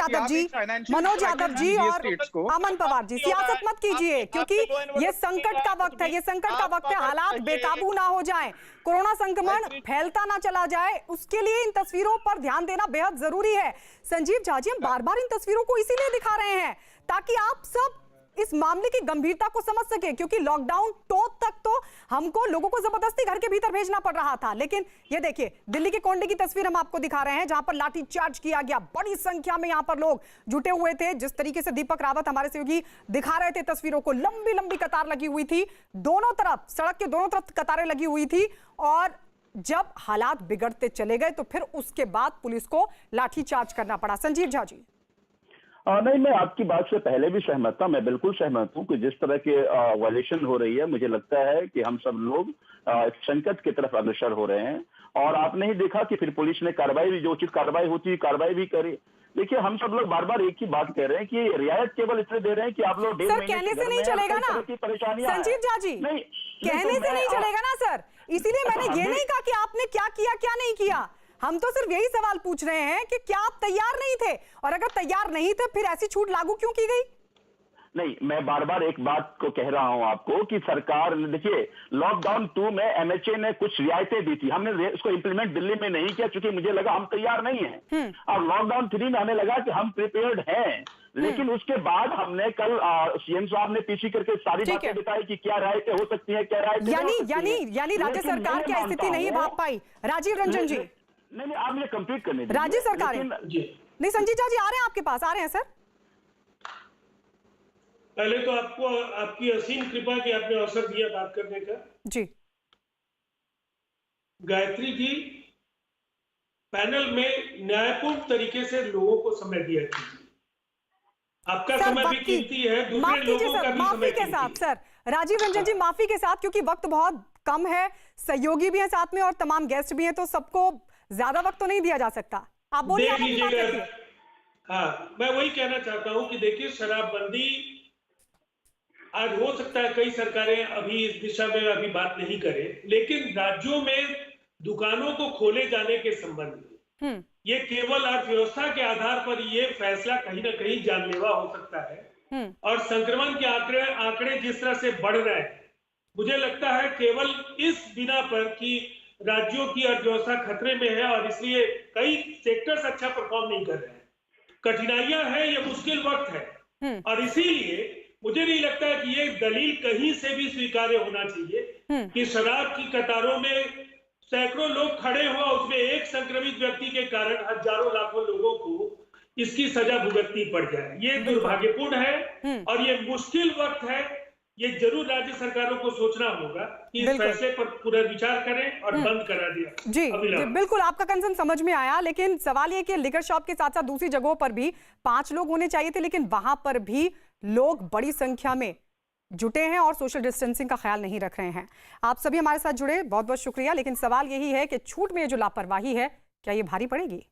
Speaker 11: यादव जी और अमन पवार जी, सियासत मत कीजिए, क्योंकि ये संकट का वक्त है, ये संकट का वक्त है। हालात बेकाबू ना हो जाएं, कोरोना संक्रमण फैलता ना चला जाए, उसके लिए इन तस्वीरों पर ध्यान देना बेहद जरूरी है। संजीव झा जी, हम बार बार इन तस्वीरों को इसीलिए दिखा रहे हैं ताकि आप सब इस मामले की गंभीरता को समझ सके, क्योंकि लॉकडाउन तक तो हमको लोगों को जबरदस्ती घर के भीतर भेजना पड़ रहा था। लेकिन ये देखिए, दिल्ली के कोंडे की तस्वीर हम आपको दिखा रहे हैं, जहां पर लाठीचार्ज किया गया, बड़ी संख्या में यहां पर लोग जुटे हुए थे। जिस तरीके से दीपक रावत हमारे सहयोगी दिखा रहे थे तस्वीरों को, लंबी लंबी कतार लगी हुई थी, दोनों तरफ, सड़क के दोनों तरफ कतारें लगी हुई थी। और जब हालात बिगड़ते चले गए तो फिर उसके बाद पुलिस को लाठीचार्ज करना पड़ा। संजीव झा जी।
Speaker 12: नहीं, मैं आपकी बात से पहले भी सहमत था, मैं बिल्कुल सहमत हूं कि जिस तरह के वायलेशन हो रही है, मुझे लगता है कि हम सब लोग संकट की तरफ अग्रसर हो रहे हैं। और आपने ही देखा कि फिर पुलिस ने कार्रवाई भी, जो उचित कार्रवाई होती है कार्रवाई भी करी। देखिए, हम सब लोग बार बार एक ही बात कह रहे हैं कि रियायत केवल इसलिए दे रहे हैं कि आप लोग
Speaker 11: सर कहने से नहीं चलेगा ना संजीव झा जी, कहने से नहीं चलेगा ना सर। इसीलिए मैंने ये नहीं कहा कि आपने क्या किया क्या नहीं किया, हम तो सिर्फ यही सवाल पूछ रहे हैं कि क्या आप तैयार नहीं थे, और अगर तैयार नहीं थे फिर ऐसी छूट लागू क्यों की गई?
Speaker 12: नहीं, मैं बार बार एक बात को कह रहा हूं आपको कि सरकार ने, देखिए, लॉकडाउन 2 में एमएचए ने कुछ रियायतें दी थी, हमने उसको इंप्लीमेंट दिल्ली में नहीं किया क्योंकि मुझे लगा हम तैयार नहीं हैं। और लॉकडाउन 3 में हमें लगा कि हम प्रिपेयर्ड हैं, लेकिन उसके बाद हमने कल सीएम साहब ने पीसी करके सारी बातें बताई कि क्या रायतें हो सकती है, क्या रायतें
Speaker 11: यानी राज्य सरकार की स्थिति नहीं भाप पाई। राजीव रंजन जी,
Speaker 12: नहीं, आप मुझे कंप्लीट करने दीजिए।
Speaker 11: राज्य सरकार नहीं, संजीव झा जी आ रहे हैं आपके पास, आ रहे हैं सर।
Speaker 9: पहले तो आपको आपकी असीम कृपा कि आपने अवसर दिया बात करने का।
Speaker 11: जी
Speaker 9: गायत्री जी, पैनल में न्यायपूर्ण तरीके से लोगों को समय दिया कीजिए, आपका समय भी कीमती है, दूसरे लोगों का भी समय
Speaker 11: के साथ। सर राजीव रंजन जी, माफी के साथ, क्योंकि वक्त बहुत कम है, सहयोगी भी हैं साथ में और तमाम गेस्ट भी हैं, तो सबको ज्यादा वक्त तो नहीं दिया जा सकता। आप बोलिए।
Speaker 9: हाँ, मैं वही कहना चाहता हूं कि देखिए, शराबबंदी आज हो सकता है कई सरकारें अभी इस दिशा में अभी बात नहीं करें, लेकिन राज्यों में दुकानों को खोले जाने के संबंध में ये केवल अर्थव्यवस्था के आधार पर ये फैसला कहीं ना कहीं जानलेवा हो सकता है। और संक्रमण के आंकड़े जिस तरह से बढ़ रहे हैं, मुझे लगता है केवल इस बिना पर कि राज्यों की अर्थव्यवस्था खतरे में है और इसलिए कई सेक्टर्स अच्छा परफॉर्म नहीं कर रहे हैं, कठिनाइयां हैं, ये मुश्किल वक्त है। और इसीलिए मुझे नहीं लगता है कि ये दलील कहीं से भी स्वीकार्य होना चाहिए कि शराब की कतारों में सैकड़ों लोग खड़े हुआ, उसमें एक संक्रमित व्यक्ति के कारण हजारों लाखों लोगों को इसकी सजा भुगतनी पड़ जाए। ये दुर्भाग्यपूर्ण है और ये मुश्किल वक्त है। ये जरूर राज्य सरकारों को सोचना होगा कि इस फैसले पर पुनर्विचार करें और बंद करा दिया।
Speaker 11: जी बिल्कुल, आपका कंसर्न समझ में आया, लेकिन सवाल ये कि लिकर शॉप के साथ साथ दूसरी जगहों पर भी 5 लोग होने चाहिए थे, लेकिन वहां पर भी लोग बड़ी संख्या में जुटे हैं और सोशल डिस्टेंसिंग का ख्याल नहीं रख रहे हैं। आप सभी हमारे साथ जुड़े, बहुत बहुत शुक्रिया। लेकिन सवाल यही है कि छूट में जो लापरवाही है, क्या ये भारी पड़ेगी?